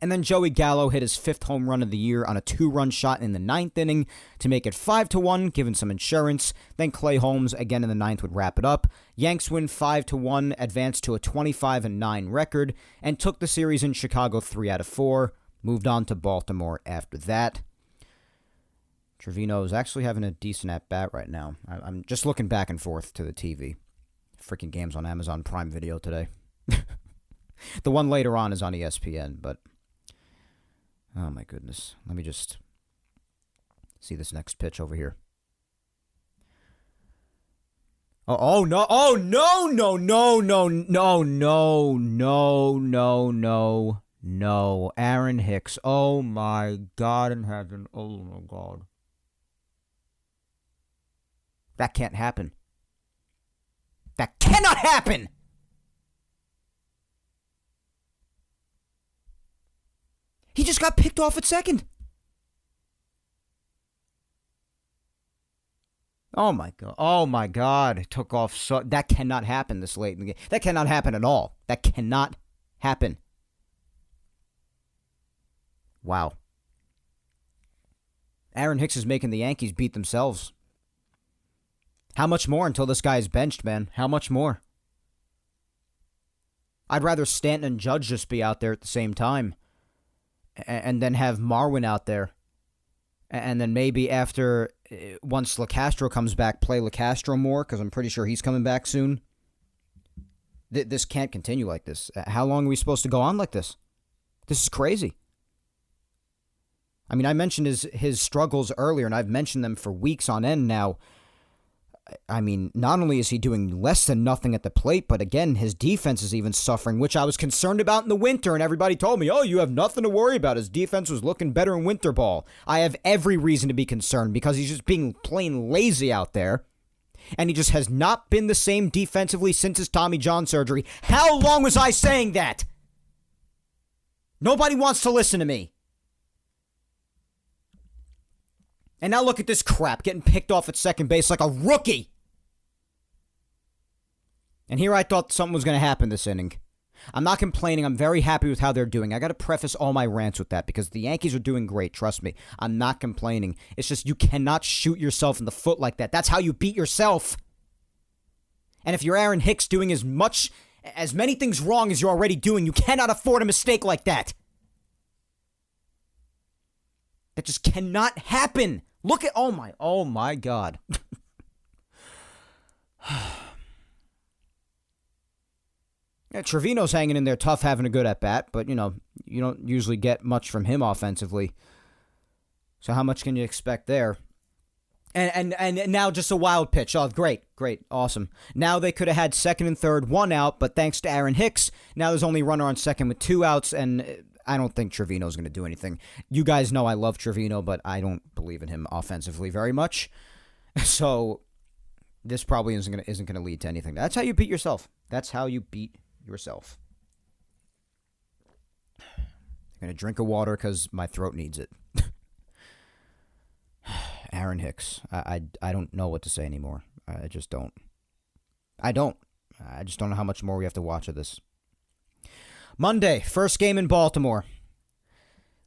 And then Joey Gallo hit his 5th home run of the year on a 2-run shot in the 9th inning to make it 5-1, giving some insurance. Then Clay Holmes again in the 9th would wrap it up. Yanks win 5-1, advanced to a 25-9 record, and took the series in Chicago 3 out of 4. Moved on to Baltimore after that. Trevino is actually having a decent at-bat right now. I'm just looking back and forth to the TV. Freaking game's on Amazon Prime Video today. The one later on is on ESPN, but oh my goodness. Let me just see this next pitch over here. Oh no. Oh, no, no, no, no, no, no, no, no, no, no. Aaron Hicks. Oh my God in heaven. Oh my God. That can't happen. That cannot happen! He just got picked off at second. Oh my God. Oh my God. It took off so... That cannot happen this late in the game. That cannot happen at all. That cannot happen. Wow. Aaron Hicks is making the Yankees beat themselves. How much more until this guy is benched, man? How much more? I'd rather Stanton and Judge just be out there at the same time. And then have Marwin out there. And then maybe after, once LeCastro comes back, play LeCastro more, because I'm pretty sure he's coming back soon. This can't continue like this. How long are we supposed to go on like this? This is crazy. I mean, I mentioned his struggles earlier, and I've mentioned them for weeks on end now. I mean, not only is he doing less than nothing at the plate, but again, his defense is even suffering, which I was concerned about in the winter, and everybody told me, oh, you have nothing to worry about. His defense was looking better in winter ball. I have every reason to be concerned because he's just being plain lazy out there, and he just has not been the same defensively since his Tommy John surgery. How long was I saying that? Nobody wants to listen to me. And now look at this crap, getting picked off at second base like a rookie. And here I thought something was going to happen this inning. I'm not complaining. I'm very happy with how they're doing. I got to preface all my rants with that because the Yankees are doing great. Trust me. I'm not complaining. It's just you cannot shoot yourself in the foot like that. That's how you beat yourself. And if you're Aaron Hicks doing as many things wrong as you're already doing, you cannot afford a mistake like that. That just cannot happen. Look at, oh my God. Yeah, Trevino's hanging in there tough, having a good at-bat, but, you don't usually get much from him offensively. So how much can you expect there? And now just a wild pitch. Oh, great, awesome. Now they could have had second and third, 1 out, but thanks to Aaron Hicks, now there's only a runner on second with 2 outs, and I don't think Trevino's going to do anything. You guys know I love Trevino, but I don't believe in him offensively very much. So this probably isn't going to lead to anything. That's how you beat yourself. That's how you beat yourself. I'm going to drink a water because my throat needs it. Aaron Hicks. I don't know what to say anymore. I just don't. I just don't know how much more we have to watch of this. Monday, first game in Baltimore.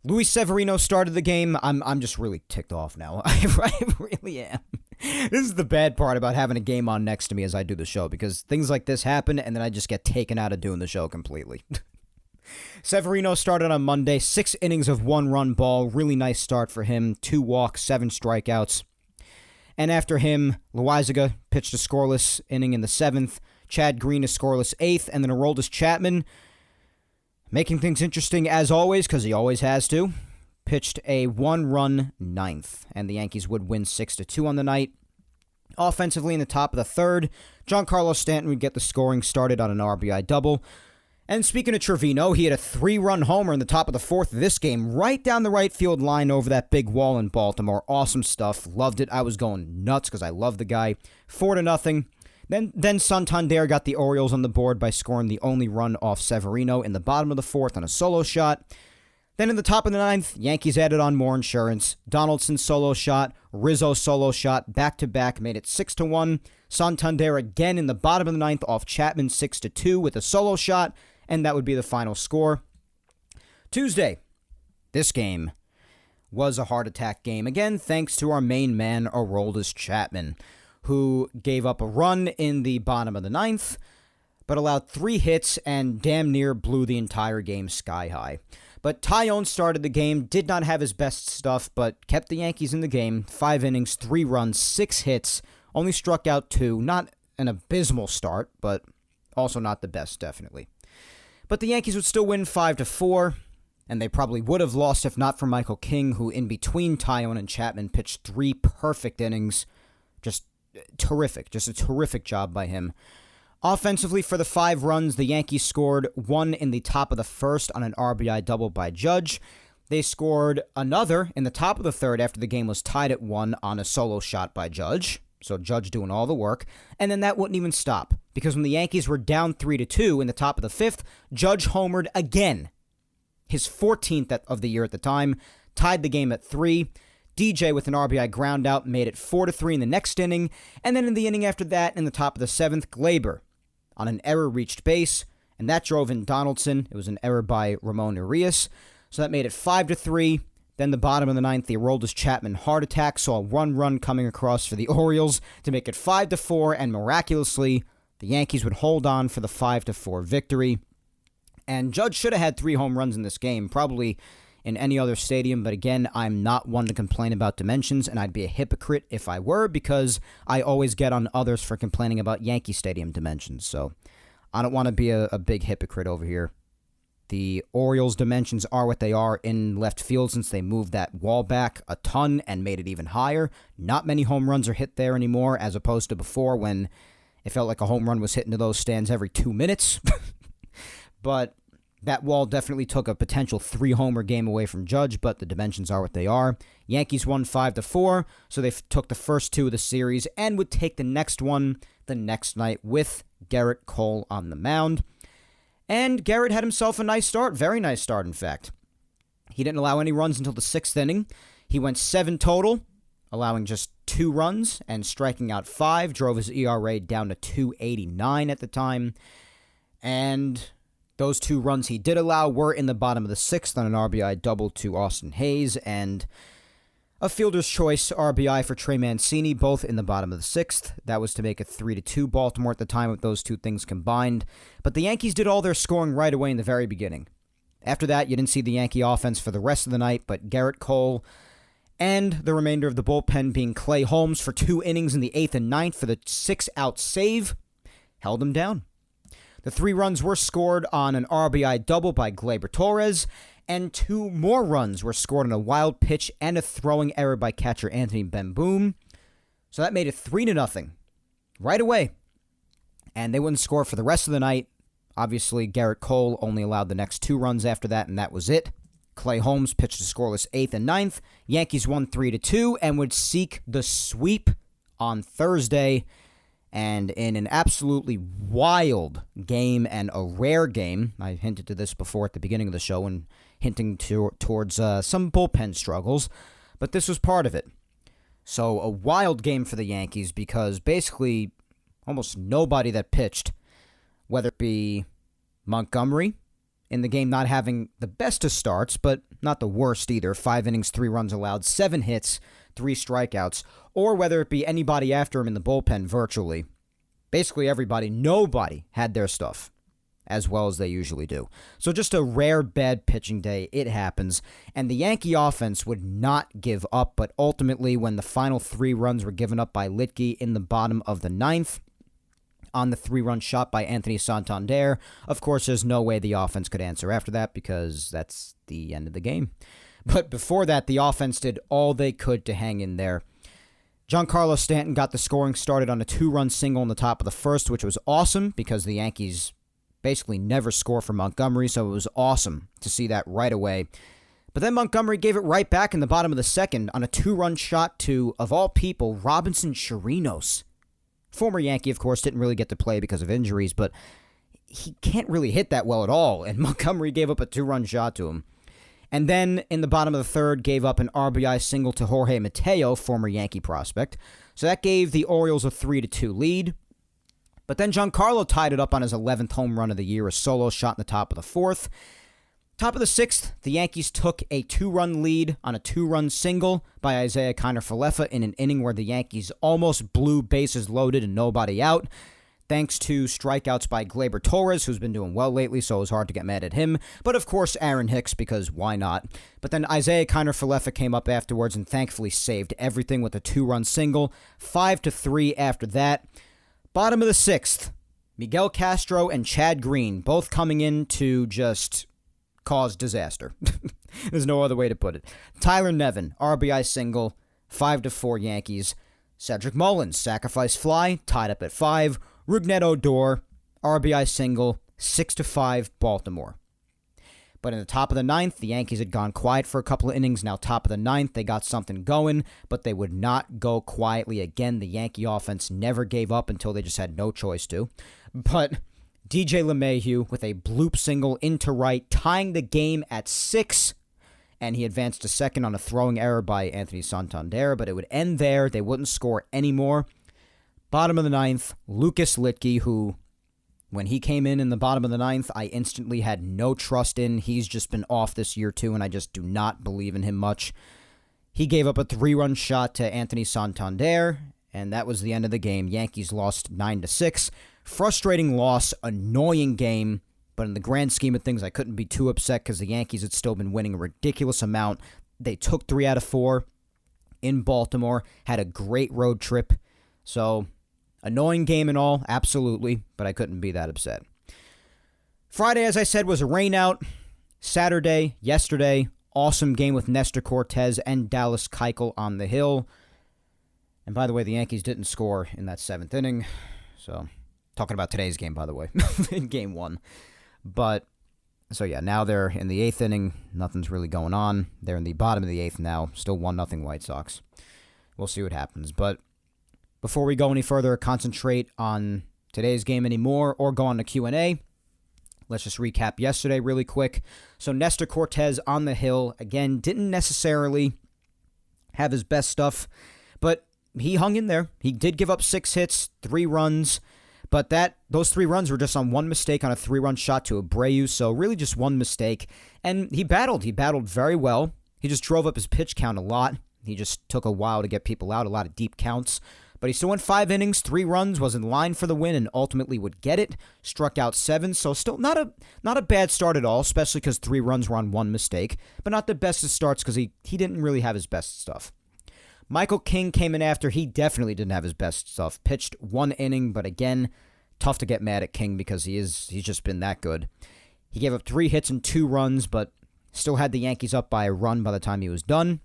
Luis Severino started the game. I'm just really ticked off now. I really am. This is the bad part about having a game on next to me as I do the show, because things like this happen and then I just get taken out of doing the show completely. Severino started on Monday, 6 innings of 1-run ball. Really nice start for him. 2 walks, 7 strikeouts. And after him, Loaizaga pitched a scoreless inning in the 7th. Chad Green a scoreless 8th. And then Aroldis Chapman, making things interesting as always, because he always has to, pitched a 1-run 9th. And the Yankees would win 6-2 on the night. Offensively in the top of the 3rd, Giancarlo Stanton would get the scoring started on an RBI double. And speaking of Trevino, he had a 3-run homer in the top of the 4th of this game, right down the right field line over that big wall in Baltimore. Awesome stuff. Loved it. I was going nuts because I love the guy. 4-0. Then Santander got the Orioles on the board by scoring the only run off Severino in the bottom of the 4th on a solo shot. Then in the top of the 9th, Yankees added on more insurance. Donaldson solo shot, Rizzo solo shot, back-to-back made it 6-1. Santander again in the bottom of the 9th off Chapman 6-2 with a solo shot. And that would be the final score. Tuesday, this game was a heart attack game. Again, thanks to our main man, Aroldis Chapman, who gave up a run in the bottom of the 9th, but allowed 3 hits and damn near blew the entire game sky high. But Taillon started the game, did not have his best stuff, but kept the Yankees in the game. 5 innings, 3 runs, 6 hits, only struck out 2. Not an abysmal start, but also not the best, definitely. But the Yankees would still win 5-4, and they probably would have lost if not for Michael King, who in between Taillon and Chapman pitched 3 perfect innings. Just terrific. Just a terrific job by him. Offensively, for the 5 runs, the Yankees scored 1 in the top of the 1st on an RBI double by Judge. They scored another in the top of the 3rd after the game was tied at 1 on a solo shot by Judge. So Judge doing all the work. And then that wouldn't even stop, because when the Yankees were down 3-2 in the top of the 5th, Judge homered again. His 14th of the year at the time, tied the game at 3. DJ with an RBI ground out made it 4-3 in the next inning. And then in the inning after that, in the top of the 7th, Gleyber on an error reached base, and that drove in Donaldson. It was an error by Ramon Urias. So that made it 5-3. Then the bottom of the 9th, the Aroldis Chapman heart attack saw 1 run coming across for the Orioles to make it 5-4, and miraculously, the Yankees would hold on for the 5-4 victory. And Judge should have had 3 home runs in this game, probably in any other stadium, but again, I'm not one to complain about dimensions, and I'd be a hypocrite if I were, because I always get on others for complaining about Yankee Stadium dimensions, so I don't want to be a big hypocrite over here. The Orioles' dimensions are what they are in left field since they moved that wall back a ton and made it even higher. Not many home runs are hit there anymore, as opposed to before when it felt like a home run was hit into those stands every 2 minutes. But that wall definitely took a potential 3-homer game away from Judge, but the dimensions are what they are. Yankees won 5-4, so they took the first 2 of the series and would take the next one the next night with Gerrit Cole on the mound. And Gerrit had himself a nice start, very nice start, in fact. He didn't allow any runs until the 6th inning. He went 7 total, allowing just 2 runs and striking out 5, drove his ERA down to 2.89 at the time. And those 2 runs he did allow were in the bottom of the 6th on an RBI double to Austin Hayes and a fielder's choice RBI for Trey Mancini, both in the bottom of the 6th. That was to make it 3-2 Baltimore at the time with those 2 things combined. But the Yankees did all their scoring right away in the very beginning. After that, you didn't see the Yankee offense for the rest of the night, but Gerrit Cole and the remainder of the bullpen being Clay Holmes for 2 innings in the 8th and 9th for the 6-out save held them down. The 3 runs were scored on an RBI double by Gleyber Torres, and 2 more runs were scored on a wild pitch and a throwing error by catcher Anthony Bemboom. So that made it 3-0 right away. And they wouldn't score for the rest of the night. Obviously, Gerrit Cole only allowed the next 2 runs after that, and that was it. Clay Holmes pitched a scoreless 8th and 9th. Yankees won 3-2 and would seek the sweep on Thursday. And in an absolutely wild game and a rare game, I hinted to this before at the beginning of the show when hinting towards some bullpen struggles, but this was part of it. So a wild game for the Yankees because basically almost nobody that pitched, whether it be Montgomery in the game not having the best of starts, but not the worst either. 5 innings, 3 runs allowed, 7 hits, 3 strikeouts, or whether it be anybody after him in the bullpen virtually. Basically everybody, nobody had their stuff as well as they usually do. So just a rare bad pitching day. It happens. And the Yankee offense would not give up, but ultimately when the final 3 runs were given up by Litke in the bottom of the 9th, on the 3-run shot by Anthony Santander, of course there's no way the offense could answer after that because that's the end of the game. But before that, the offense did all they could to hang in there. Giancarlo Stanton got the scoring started on a 2-run single in the top of the first, which was awesome because the Yankees basically never score for Montgomery, so it was awesome to see that right away. But then Montgomery gave it right back in the bottom of the second on a 2-run shot to, of all people, Robinson Chirinos. Former Yankee, of course, didn't really get to play because of injuries, but he can't really hit that well at all, and Montgomery gave up a 2-run shot to him. And then, in the bottom of the third, gave up an RBI single to Jorge Mateo, former Yankee prospect. So that gave the Orioles a 3-2 lead. But then Giancarlo tied it up on his 11th home run of the year, a solo shot in the top of the fourth. Top of the sixth, the Yankees took a 2-run lead on a 2-run single by Isaiah Kiner-Falefa in an inning where the Yankees almost blew bases loaded and nobody out, thanks to strikeouts by Gleyber Torres, who's been doing well lately, so it was hard to get mad at him. But of course, Aaron Hicks, because why not? But then Isaiah Kiner-Falefa came up afterwards and thankfully saved everything with a 2-run single, 5-3 after that. Bottom of the sixth, Miguel Castro and Chad Green both coming in to just cause disaster. There's no other way to put it. Tyler Nevin, RBI single, 5-4 Yankees. Cedric Mullins, sacrifice fly, tied up at 5. Rougned Odor, RBI single, 6-5 Baltimore. But in the top of the 9th, the Yankees had gone quiet for a couple of innings. Now top of the 9th, they got something going, but they would not go quietly again. The Yankee offense never gave up until they just had no choice to. But DJ LeMahieu with a bloop single into right, tying the game at 6, and he advanced to second on a throwing error by Anthony Santander, but it would end there. They wouldn't score anymore. Bottom of the 9th, Lucas Litke, who, when he came in the bottom of the 9th, I instantly had no trust in. He's just been off this year too, and I just do not believe in him much. He gave up a 3-run shot to Anthony Santander, and that was the end of the game. Yankees lost 9-6. Frustrating loss, annoying game, but in the grand scheme of things, I couldn't be too upset because the Yankees had still been winning a ridiculous amount. They took 3 out of 4 in Baltimore, had a great road trip, so annoying game and all, absolutely, but I couldn't be that upset. Friday, as I said, was a rain out. Saturday, yesterday, awesome game with Nestor Cortez and Dallas Keuchel on the hill. And by the way, the Yankees didn't score in that 7th inning. So, talking about today's game, by the way, in game 1. But, so yeah, now they're in the 8th inning. Nothing's really going on. They're in the bottom of the 8th now. Still 1-0 White Sox. We'll see what happens. But before we go any further, concentrate on today's game anymore, or go on to Q&A, let's just recap yesterday really quick. So Nestor Cortez on the hill, again, didn't necessarily have his best stuff, but he hung in there. He did give up 6 hits, 3 runs, but those 3 runs were just on one mistake on a 3-run shot to Abreu, so really just one mistake. And he battled. He battled very well. He just drove up his pitch count a lot. He just took a while to get people out, a lot of deep counts. But he still went 5 innings, 3 runs, was in line for the win, and ultimately would get it. Struck out 7, so still not a bad start at all, especially because 3 runs were on one mistake. But not the best of starts because he didn't really have his best stuff. Michael King came in after. He definitely didn't have his best stuff. Pitched 1 inning, but again, tough to get mad at King because he's just been that good. He gave up 3 hits and 2 runs, but still had the Yankees up by a run by the time he was done.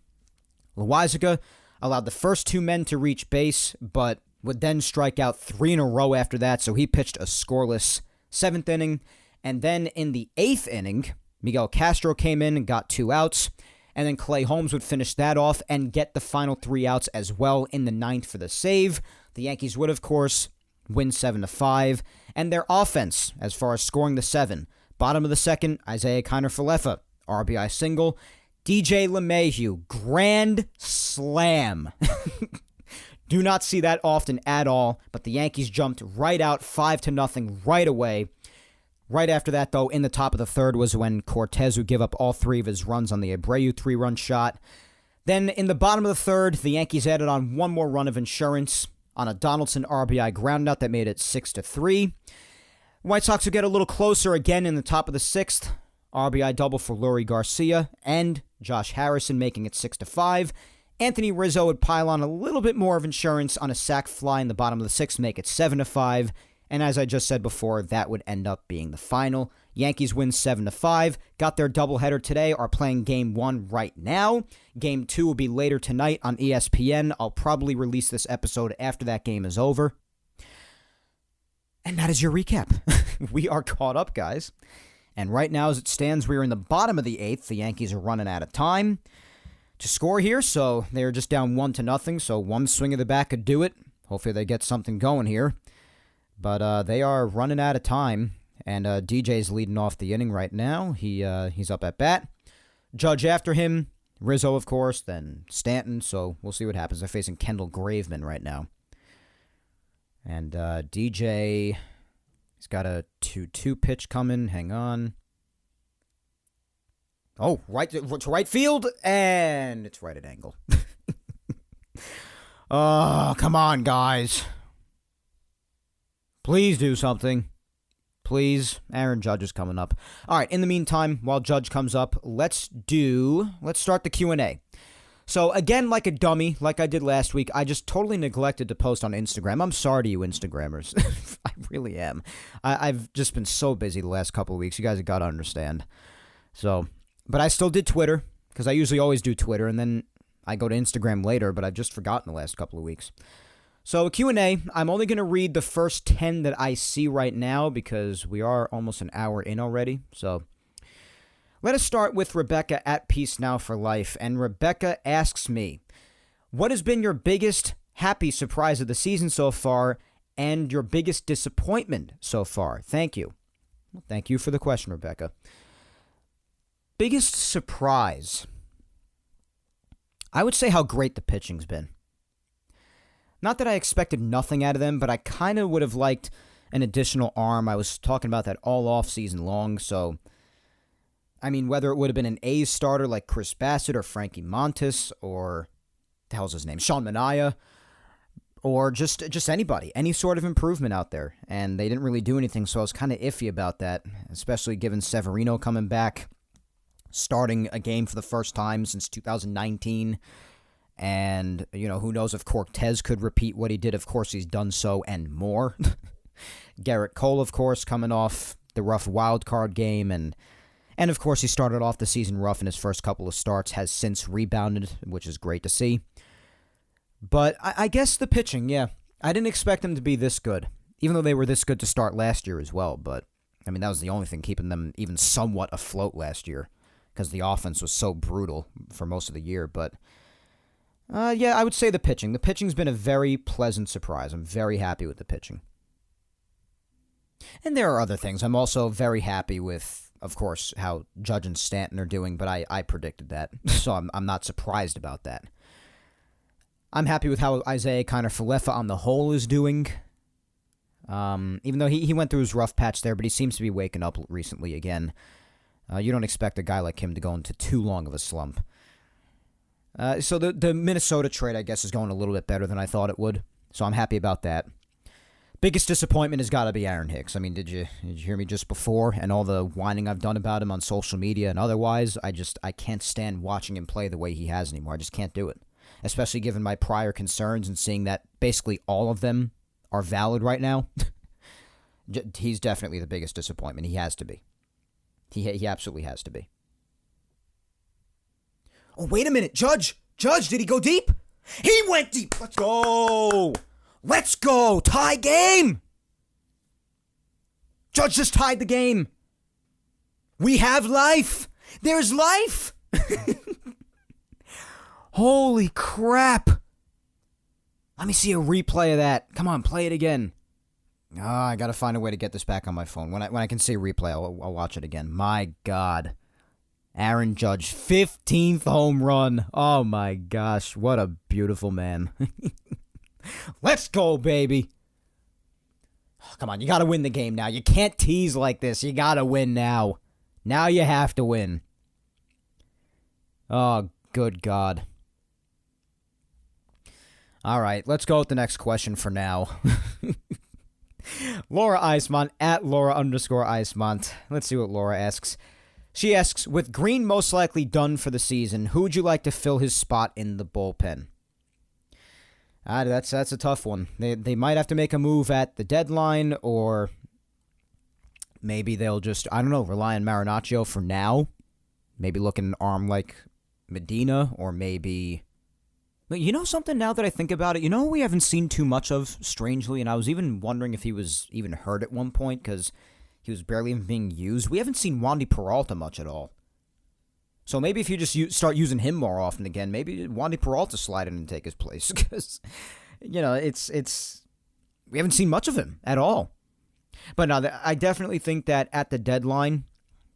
Loaisiga allowed the first 2 men to reach base, but would then strike out 3 in a row after that, so he pitched a scoreless 7th inning. And then in the 8th inning, Miguel Castro came in and got 2 outs, and then Clay Holmes would finish that off and get the final 3 outs as well in the 9th for the save. The Yankees would, of course, win 7-5, and their offense, as far as scoring the 7, bottom of the 2nd, Isaiah Kiner-Falefa, RBI single. DJ LeMahieu, grand slam. Do not see that often at all, but the Yankees jumped right out 5-0 right away. Right after that, though, in the top of the third was when Cortez would give up all 3 of his runs on the Abreu 3-run shot. Then in the bottom of the third, the Yankees added on one more run of insurance on a Donaldson RBI groundout that made it 6-3. White Sox would get a little closer again in the top of the sixth. RBI double for Leury Garcia and Josh Harrison, making it 6-5. Anthony Rizzo would pile on a little bit more of insurance on a sac fly in the bottom of the sixth, make it 7-5. And as I just said before, that would end up being the final. Yankees win 7-5. Got their doubleheader today, are playing Game 1 right now. Game 2 will be later tonight on ESPN. I'll probably release this episode after that game is over. And that is your recap. We are caught up, guys. And right now, as it stands, we're in the bottom of the 8th. The Yankees are running out of time to score here, so they're just down 1-0. So one swing of the bat could do it. Hopefully they get something going here. But they are running out of time, and DJ's leading off the inning right now. He's up at bat. Judge after him, Rizzo, of course, then Stanton, so we'll see what happens. They're facing Kendall Graveman right now. And DJ, he's got a 2-2 pitch coming. Hang on. Oh, right to right field, and it's right at angle. Oh, come on, guys. Please do something. Please. Aaron Judge is coming up. All right, in the meantime, while Judge comes up, let's start the Q&A. So, again, like a dummy, like I did last week, I just totally neglected to post on Instagram. I'm sorry to you Instagrammers. I really am. I've just been so busy the last couple of weeks. You guys have got to understand. So, but I still did Twitter, because I usually always do Twitter, and then I go to Instagram later, but I've just forgotten the last couple of weeks. So Q&A, I'm only going to read the first 10 that I see right now because we are almost an hour in already. So let us start with Rebecca at Peace Now for Life. And Rebecca asks me, what has been your biggest happy surprise of the season so far and your biggest disappointment so far? Thank you. Well, thank you for the question, Rebecca. Biggest surprise? I would say how great the pitching's been. Not that I expected nothing out of them, but I kind of would have liked an additional arm. I was talking about that all off season long, so I mean, whether it would have been an A's starter like Chris Bassett or Frankie Montas or the hell's his name, Sean Manaea, or just anybody, any sort of improvement out there, and they didn't really do anything, so I was kind of iffy about that, especially given Severino coming back, starting a game for the first time since 2019. And, who knows if Cortez could repeat what he did. Of course, he's done so and more. Garrett Cole, of course, coming off the rough wild card game. And of course, he started off the season rough in his first couple of starts, has since rebounded, which is great to see. But I guess the pitching, yeah. I didn't expect them to be this good, even though they were this good to start last year as well. But, I mean, that was the only thing keeping them even somewhat afloat last year, because the offense was so brutal for most of the year. But yeah, I would say the pitching. The pitching's been a very pleasant surprise. I'm very happy with the pitching. And there are other things. I'm also very happy with, of course, how Judge and Stanton are doing, but I predicted that, so I'm not surprised about that. I'm happy with how Isaiah Kiner-Falefa on the whole is doing. Even though he went through his rough patch there, but he seems to be waking up recently again. You don't expect a guy like him to go into too long of a slump. So the Minnesota trade, I guess, is going a little bit better than I thought it would. So I'm happy about that. Biggest disappointment has got to be Aaron Hicks. I mean, did you hear me just before? And all the whining I've done about him on social media and otherwise, I can't stand watching him play the way he has anymore. I just can't do it. Especially given my prior concerns and seeing that basically all of them are valid right now. He's definitely the biggest disappointment. He has to be. He absolutely has to be. Oh, wait a minute. Judge, did he go deep? He went deep. Let's go. Let's go. Tie game. Judge just tied the game. We have life. There's life. Holy crap. Let me see a replay of that. Come on, play it again. I got to find a way to get this back on my phone. When I can see a replay, I'll watch it again. My God. Aaron Judge, 15th home run. Oh my gosh, what a beautiful man. Let's go, baby. Oh, come on, you got to win the game now. You can't tease like this. You got to win now. Now you have to win. Oh, good God. All right, let's go with the next question for now. Laura Eismont, at Laura_Eismont. Let's see what Laura asks. She asks, with Green most likely done for the season, who would you like to fill his spot in the bullpen? That's a tough one. They might have to make a move at the deadline, or maybe they'll just, I don't know, rely on Marinaccio for now. Maybe look at an arm like Medina, or maybe... You know something, now that I think about it? You know we haven't seen too much of, strangely, and I was even wondering if he was even hurt at one point, because he was barely even being used. We haven't seen Wandy Peralta much at all. So maybe if you just start using him more often again, maybe Wandy Peralta slide in and take his place, because, you know, it's we haven't seen much of him at all. But no, I definitely think that at the deadline,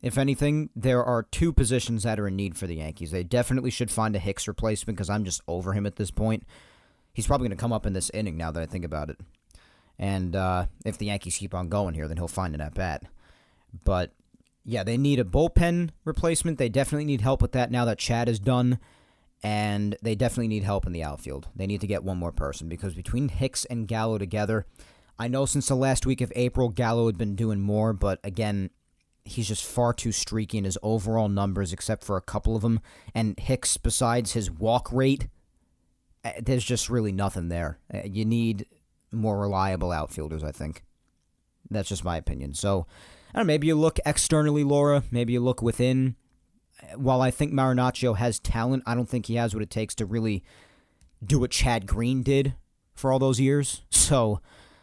if anything, there are two positions that are in need for the Yankees. They definitely should find a Hicks replacement, because I'm just over him at this point. He's probably going to come up in this inning now that I think about it. And if the Yankees keep on going here, then he'll find an at-bat. But, yeah, they need a bullpen replacement. They definitely need help with that now that Chad is done. And they definitely need help in the outfield. They need to get one more person, because between Hicks and Gallo together, I know since the last week of April, Gallo had been doing more, but again, he's just far too streaky in his overall numbers, except for a couple of them. And Hicks, besides his walk rate, there's just really nothing there. You need more reliable outfielders, I think. That's just my opinion. So, I don't know, maybe you look externally, Laura. Maybe you look within. While I think Marinaccio has talent, I don't think he has what it takes to really do what Chad Green did for all those years. So,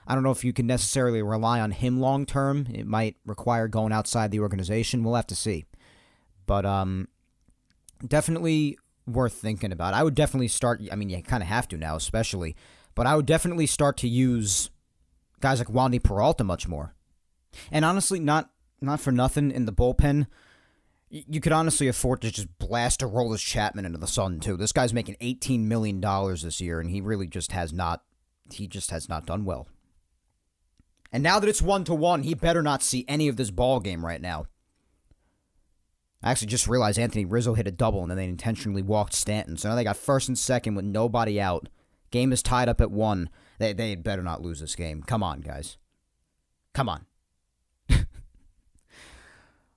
I don't know if you can necessarily rely on him long term. It might require going outside the organization. We'll have to see. But definitely worth thinking about. I would definitely start, I mean, you kind of have to now, especially. But I would definitely start to use guys like Wandy Peralta much more. And honestly, not for nothing in the bullpen, you could honestly afford to just blast Aroldis Chapman into the sun, too. This guy's making $18 million this year, and he really just has not done well. And now that it's 1-1, he better not see any of this ball game right now. I actually just realized Anthony Rizzo hit a double, and then they intentionally walked Stanton. So now they got first and second with nobody out. Game is tied up at 1. They had better not lose this game. Come on, guys. Come on.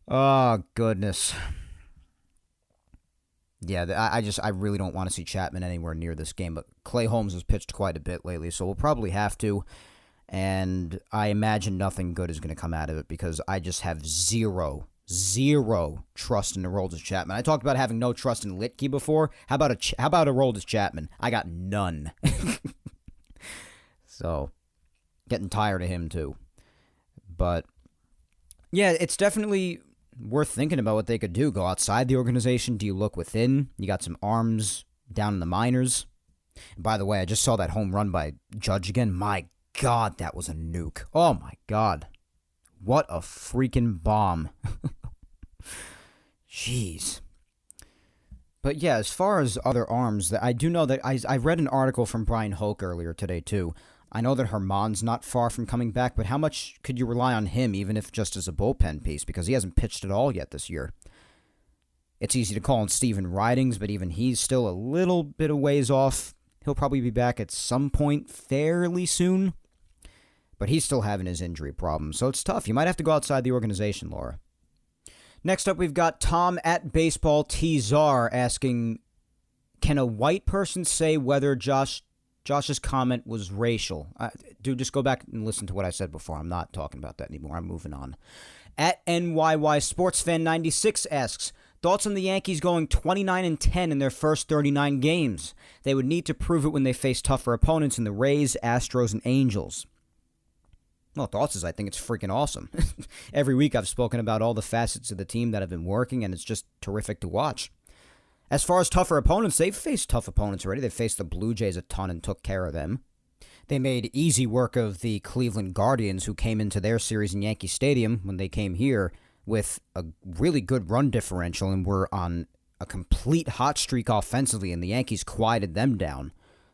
Oh, goodness. Yeah, I really don't want to see Chapman anywhere near this game, but Clay Holmes has pitched quite a bit lately, so we'll probably have to. And I imagine nothing good is going to come out of it, because I just have zero trust in Aroldis Chapman. I talked about having no trust in Litke before. How about Aroldis Chapman? I got none. So, getting tired of him too. But yeah, it's definitely worth thinking about what they could do. Go outside the organization. Do you look within? You got some arms down in the minors. And by the way, I just saw that home run by Judge again. My God, that was a nuke. Oh, my God. What a freaking bomb. Jeez. But yeah, as far as other arms, I do know that I read an article from Brian Hoke earlier today, too. I know that Herman's not far from coming back, but how much could you rely on him, even if just as a bullpen piece? Because he hasn't pitched at all yet this year. It's easy to call on Steven Ridings, but even he's still a little bit of ways off. He'll probably be back at some point fairly soon. But he's still having his injury problems, so it's tough. You might have to go outside the organization, Laura. Next up, we've got Tom at Baseball T-Czar asking, can a white person say whether Josh's comment was racial? Dude, just go back and listen to what I said before. I'm not talking about that anymore. I'm moving on. At NYY Sportsfan 96 asks, thoughts on the Yankees going 29-10 in their first 39 games? They would need to prove it when they face tougher opponents in the Rays, Astros, and Angels. Well, thoughts is I think it's freaking awesome. Every week I've spoken about all the facets of the team that have been working, and it's just terrific to watch. As far as tougher opponents, they've faced tough opponents already. They faced the Blue Jays a ton and took care of them. They made easy work of the Cleveland Guardians, who came into their series in Yankee Stadium when they came here with a really good run differential and were on a complete hot streak offensively, and the Yankees quieted them down.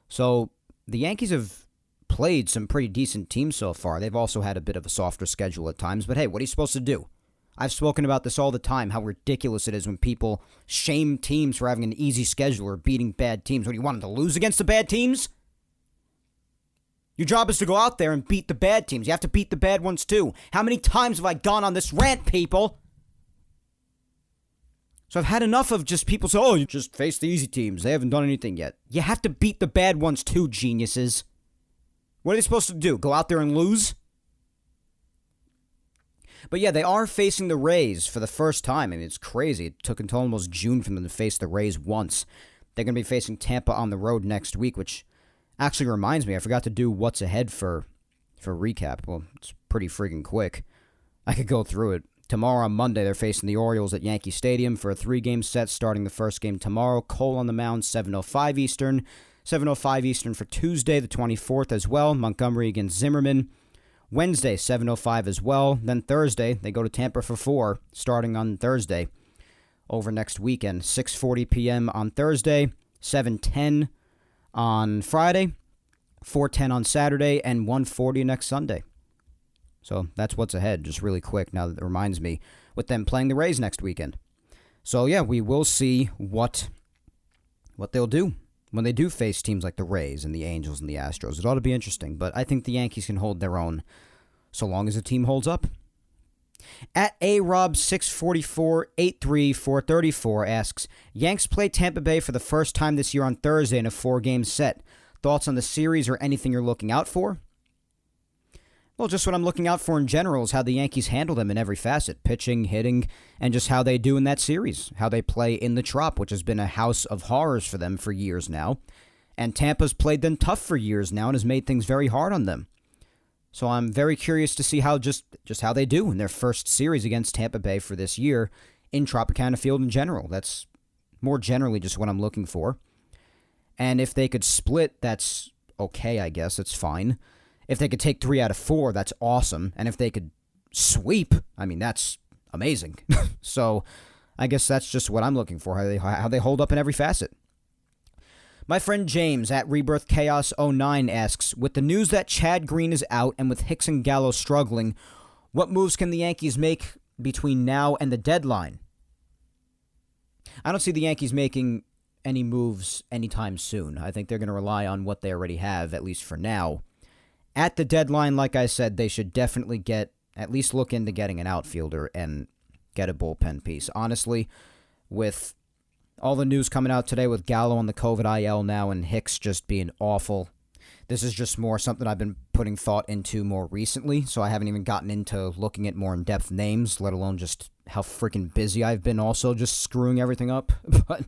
So the Yankees have played some pretty decent teams so far. They've also had a bit of a softer schedule at times, but hey, what are you supposed to do? I've spoken about this all the time, how ridiculous it is when people shame teams for having an easy schedule or beating bad teams. What, do you want them to lose against the bad teams? Your job is to go out there and beat the bad teams. You have to beat the bad ones too. How many times have I gone on this rant, people? So I've had enough of just people say, oh, you just face the easy teams. They haven't done anything yet. You have to beat the bad ones too, geniuses. What are they supposed to do? Go out there and lose? But yeah, they are facing the Rays for the first time. I mean, it's crazy. It took until almost June for them to face the Rays once. They're going to be facing Tampa on the road next week, which actually reminds me, I forgot to do what's ahead for recap. Well, it's pretty freaking quick. I could go through it. Tomorrow on Monday, they're facing the Orioles at Yankee Stadium for a 3-game set, starting the first game tomorrow. Cole on the mound, 7:05 Eastern. 7:05 Eastern for Tuesday, the 24th as well. Montgomery against Zimmerman. Wednesday, 7:05 as well. Then Thursday, they go to Tampa for 4, starting on Thursday. Over next weekend, 6:40 p.m. on Thursday, 7:10 on Friday, 4:10 on Saturday, and 1:40 next Sunday. So that's what's ahead, just really quick, now that it reminds me, with them playing the Rays next weekend. So yeah, we will see what they'll do when they do face teams like the Rays and the Angels and the Astros. It ought to be interesting, but I think the Yankees can hold their own so long as the team holds up. At ARob644-83434 asks, Yanks play Tampa Bay for the first time this year on Thursday in a 4-game set. Thoughts on the series or anything you're looking out for? Well, just what I'm looking out for in general is how the Yankees handle them in every facet, pitching, hitting, and just how they do in that series, how they play in the Trop, which has been a house of horrors for them for years now. And Tampa's played them tough for years now and has made things very hard on them. So I'm very curious to see how just how they do in their first series against Tampa Bay for this year in Tropicana Field in general. That's more generally just what I'm looking for. And if they could split, that's okay, I guess. It's fine. If they could take 3 out of 4, that's awesome. And if they could sweep, I mean, that's amazing. So I guess that's just what I'm looking for, how they hold up in every facet. My friend James at Rebirth Chaos 09 asks, with the news that Chad Green is out and with Hicks and Gallo struggling, what moves can the Yankees make between now and the deadline? I don't see the Yankees making any moves anytime soon. I think they're going to rely on what they already have, at least for now. At the deadline, like I said, they should definitely at least look into getting an outfielder and get a bullpen piece. Honestly, with all the news coming out today with Gallo on the COVID IL now and Hicks just being awful, this is just more something I've been putting thought into more recently, so I haven't even gotten into looking at more in-depth names, let alone just how freaking busy I've been also just screwing everything up. But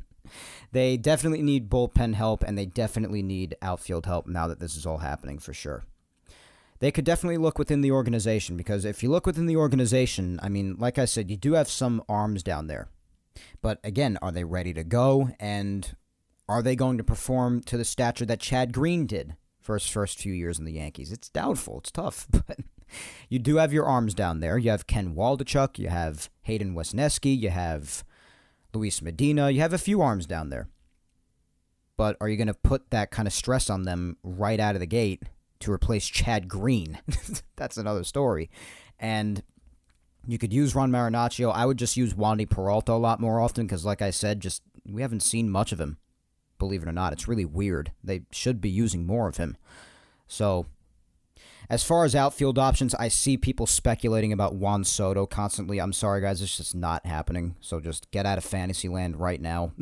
they definitely need bullpen help, and they definitely need outfield help now that this is all happening for sure. They could definitely look within the organization, because if you look within the organization, I mean, like I said, you do have some arms down there. But again, are they ready to go? And are they going to perform to the stature that Chad Green did for his first few years in the Yankees? It's doubtful. It's tough. But you do have your arms down there. You have Ken Waldichuk. You have Hayden Wesneski. You have Luis Medina. You have a few arms down there. But are you going to put that kind of stress on them right out of the gate to replace Chad Green? That's another story. And you could use Ron Marinaccio. I would just use Wandy Peralta a lot more often because, like I said, just we haven't seen much of him, believe it or not. It's really weird. They should be using more of him. So, as far as outfield options, I see people speculating about Juan Soto constantly. I'm sorry, guys. It's just not happening. So just get out of Fantasyland right now.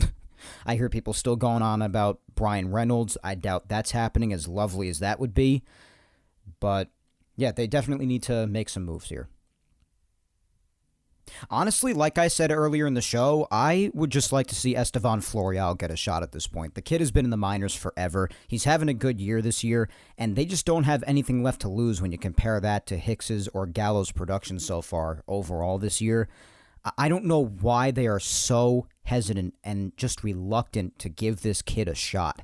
I hear people still going on about Brian Reynolds. I doubt that's happening, as lovely as that would be. But, yeah, they definitely need to make some moves here. Honestly, like I said earlier in the show, I would just like to see Estevan Florial get a shot at this point. The kid has been in the minors forever. He's having a good year this year, and they just don't have anything left to lose when you compare that to Hicks's or Gallo's production so far overall this year. I don't know why they are so hesitant and just reluctant to give this kid a shot.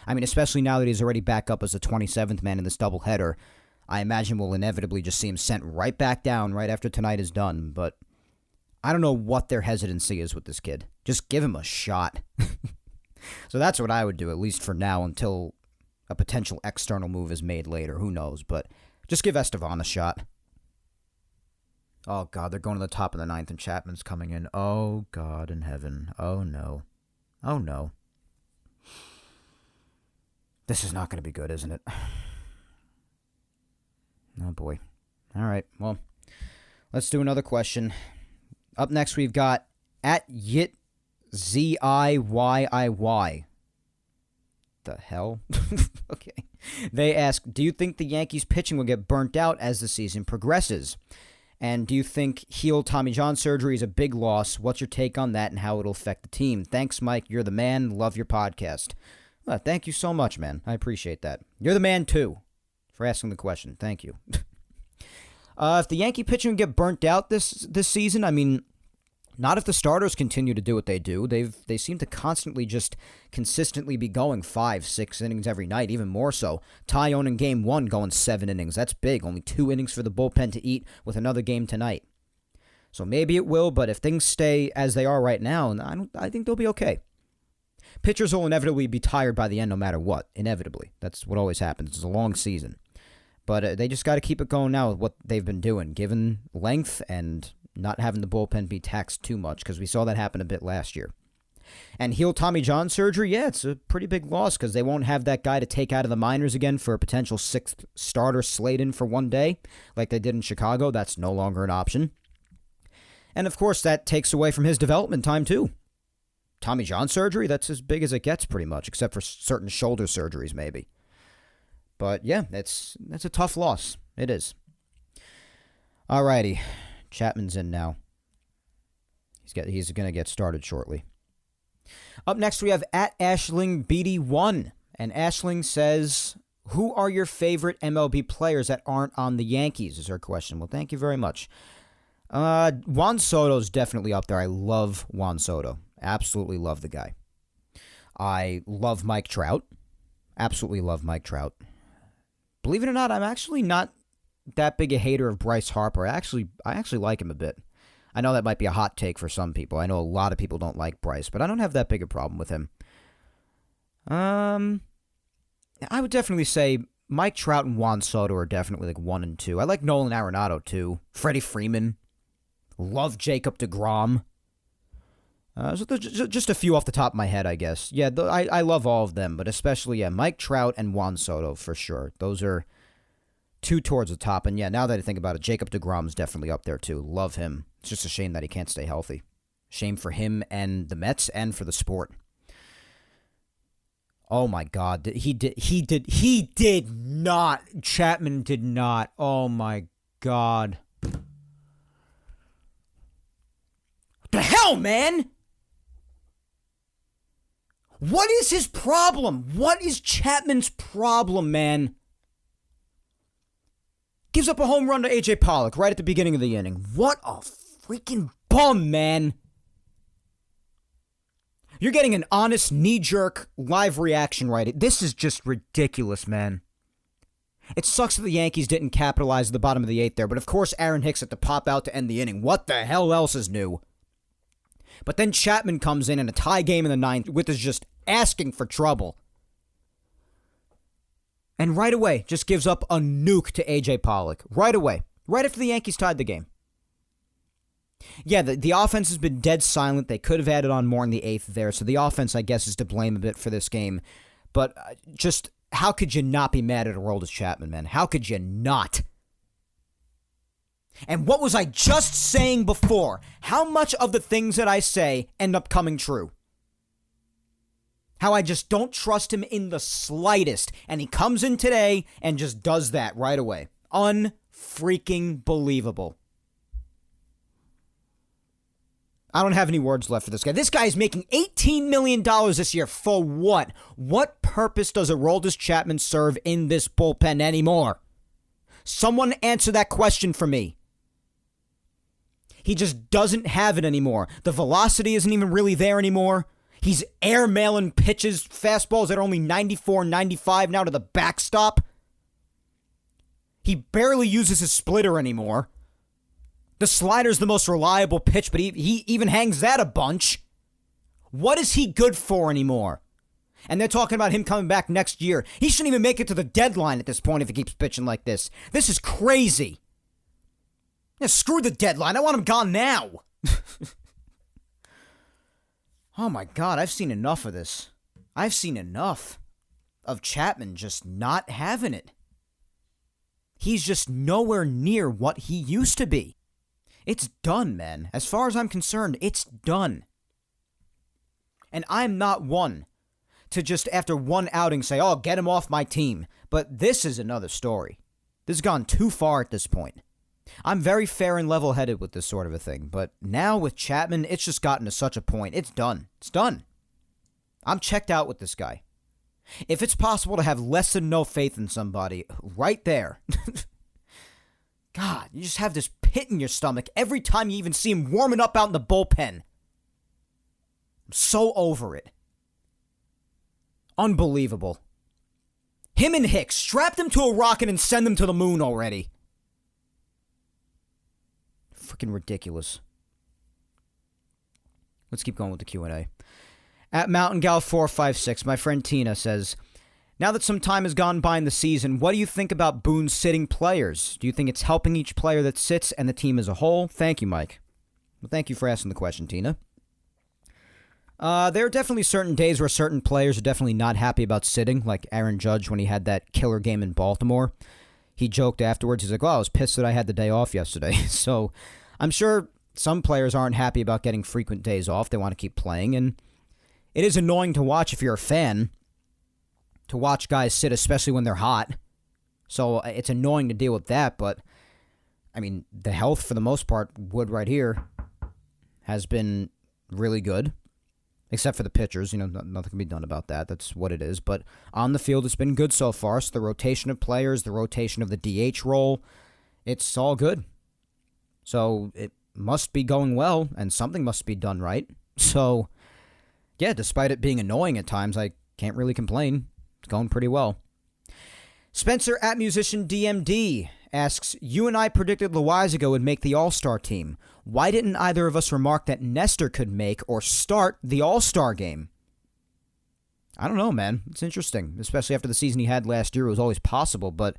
I mean, especially now that he's already back up as the 27th man in this doubleheader. I imagine we'll inevitably just see him sent right back down right after tonight is done. But I don't know what their hesitancy is with this kid. Just give him a shot. So that's what I would do, at least for now, until a potential external move is made later. Who knows? But just give Estevan a shot. Oh, God, they're going to the top of the ninth, and Chapman's coming in. Oh, God in heaven. Oh, no. Oh, no. This is not going to be good, isn't it? Oh, boy. All right, well, let's do another question. Up next, we've got at Yit ZIYIY. The hell? Okay. They ask, do you think the Yankees pitching will get burnt out as the season progresses? And do you think heel Tommy John surgery is a big loss? What's your take on that and how it'll affect the team? Thanks, Mike. You're the man. Love your podcast. Well, thank you so much, man. I appreciate that. You're the man, too, for asking the question. Thank you. If the Yankee pitching get burnt out this season, I mean, not if the starters continue to do what they do. They seem to constantly just consistently be going 5-6 innings every night, even more so. Tyone in Game 1 going 7 innings. That's big. Only 2 innings for the bullpen to eat with another game tonight. So maybe it will, but if things stay as they are right now, I think they'll be okay. Pitchers will inevitably be tired by the end no matter what. Inevitably. That's what always happens. It's a long season. But they just got to keep it going now with what they've been doing, given length and not having the bullpen be taxed too much, because we saw that happen a bit last year. And heel Tommy John surgery, yeah, it's a pretty big loss because they won't have that guy to take out of the minors again for a potential 6th starter slate in for one day, like they did in Chicago. That's no longer an option. And, of course, that takes away from his development time, too. Tommy John surgery, that's as big as it gets pretty much, except for certain shoulder surgeries maybe. But, yeah, that's a tough loss. It is. Alrighty. Chapman's in now. He's going to get started shortly. Up next, we have at Ashling BD1. And Ashling says, who are your favorite MLB players that aren't on the Yankees? Is her question. Well, thank you very much. Juan Soto's definitely up there. I love Juan Soto. Absolutely love the guy. I love Mike Trout. Absolutely love Mike Trout. Believe it or not, I'm actually not that big a hater of Bryce Harper. I actually like him a bit. I know that might be a hot take for some people. I know a lot of people don't like Bryce, but I don't have that big a problem with him. I would definitely say Mike Trout and Juan Soto are definitely like 1 and 2. I like Nolan Arenado too. Freddie Freeman. Love Jacob deGrom. So just a few off the top of my head, I guess. Yeah, I love all of them, but especially, Mike Trout and Juan Soto for sure. Those are 2 towards the top. And yeah, now that I think about it, Jacob deGrom's definitely up there too. Love him. It's just a shame that he can't stay healthy. Shame for him and the Mets and for the sport. Oh my God. He did not. Chapman did not. Oh my God. What the hell, man? What is his problem? What is Chapman's problem, man? Gives up a home run to A.J. Pollock right at the beginning of the inning. What a freaking bum, man. You're getting an honest, knee-jerk, live reaction right. This is just ridiculous, man. It sucks that the Yankees didn't capitalize at the bottom of the 8th there, but of course Aaron Hicks had to pop out to end the inning. What the hell else is new? But then Chapman comes in a tie game in the 9th, which is just asking for trouble. And right away, just gives up a nuke to A.J. Pollock. Right away. Right after the Yankees tied the game. Yeah, the offense has been dead silent. They could have added on more in the 8th there, so the offense, I guess, is to blame a bit for this game. But just, how could you not be mad at Aroldis Chapman, man? How could you not? And what was I just saying before? How much of the things that I say end up coming true? How I just don't trust him in the slightest. And he comes in today and just does that right away. Unfreaking believable. I don't have any words left for this guy. This guy is making $18 million this year. For what? What purpose does Aroldis Chapman serve in this bullpen anymore? Someone answer that question for me. He just doesn't have it anymore. The velocity isn't even really there anymore. He's airmailing pitches, fastballs that are only 94, 95 now to the backstop. He barely uses his splitter anymore. The slider's the most reliable pitch, but he even hangs that a bunch. What is he good for anymore? And they're talking about him coming back next year. He shouldn't even make it to the deadline at this point if he keeps pitching like this. This is crazy. Yeah, screw the deadline. I want him gone now. Oh my God, I've seen enough of this. I've seen enough of Chapman just not having it. He's just nowhere near what he used to be. It's done, man. As far as I'm concerned, it's done. And I'm not one to just after one outing say, oh, get him off my team. But this is another story. This has gone too far at this point. I'm very fair and level-headed with this sort of a thing, but now with Chapman, it's just gotten to such a point. It's done. It's done. I'm checked out with this guy. If it's possible to have less than no faith in somebody, right there. God, you just have this pit in your stomach every time you even see him warming up out in the bullpen. I'm so over it. Unbelievable. Him and Hicks, strap them to a rocket and send them to the moon already. Freaking ridiculous. Let's keep going with the Q&A. At Mountain Gal 456, my friend Tina says, now that some time has gone by in the season, what do you think about Boone's sitting players? Do you think it's helping each player that sits and the team as a whole? Thank you, Mike. Well, thank you for asking the question, Tina. There are definitely certain days where certain players are definitely not happy about sitting, like Aaron Judge when he had that killer game in Baltimore. He joked afterwards, he's like, well, I was pissed that I had the day off yesterday. So I'm sure some players aren't happy about getting frequent days off. They want to keep playing, and it is annoying to watch if you're a fan, to watch guys sit, especially when they're hot. So it's annoying to deal with that, but, I mean, the health, for the most part, Wood right here, has been really good. Except for the pitchers, nothing can be done about that. That's what it is. But on the field, it's been good so far. So the rotation of players, the rotation of the DH role, it's all good. So it must be going well, and something must be done right. So, yeah, despite it being annoying at times, I can't really complain. It's going pretty well. Spencer at Musician DMD asks, you and I predicted Loizaga would make the All-Star team. Why didn't either of us remark that Nestor could make or start the All-Star game? I don't know, man. It's interesting, especially after the season he had last year. It was always possible, but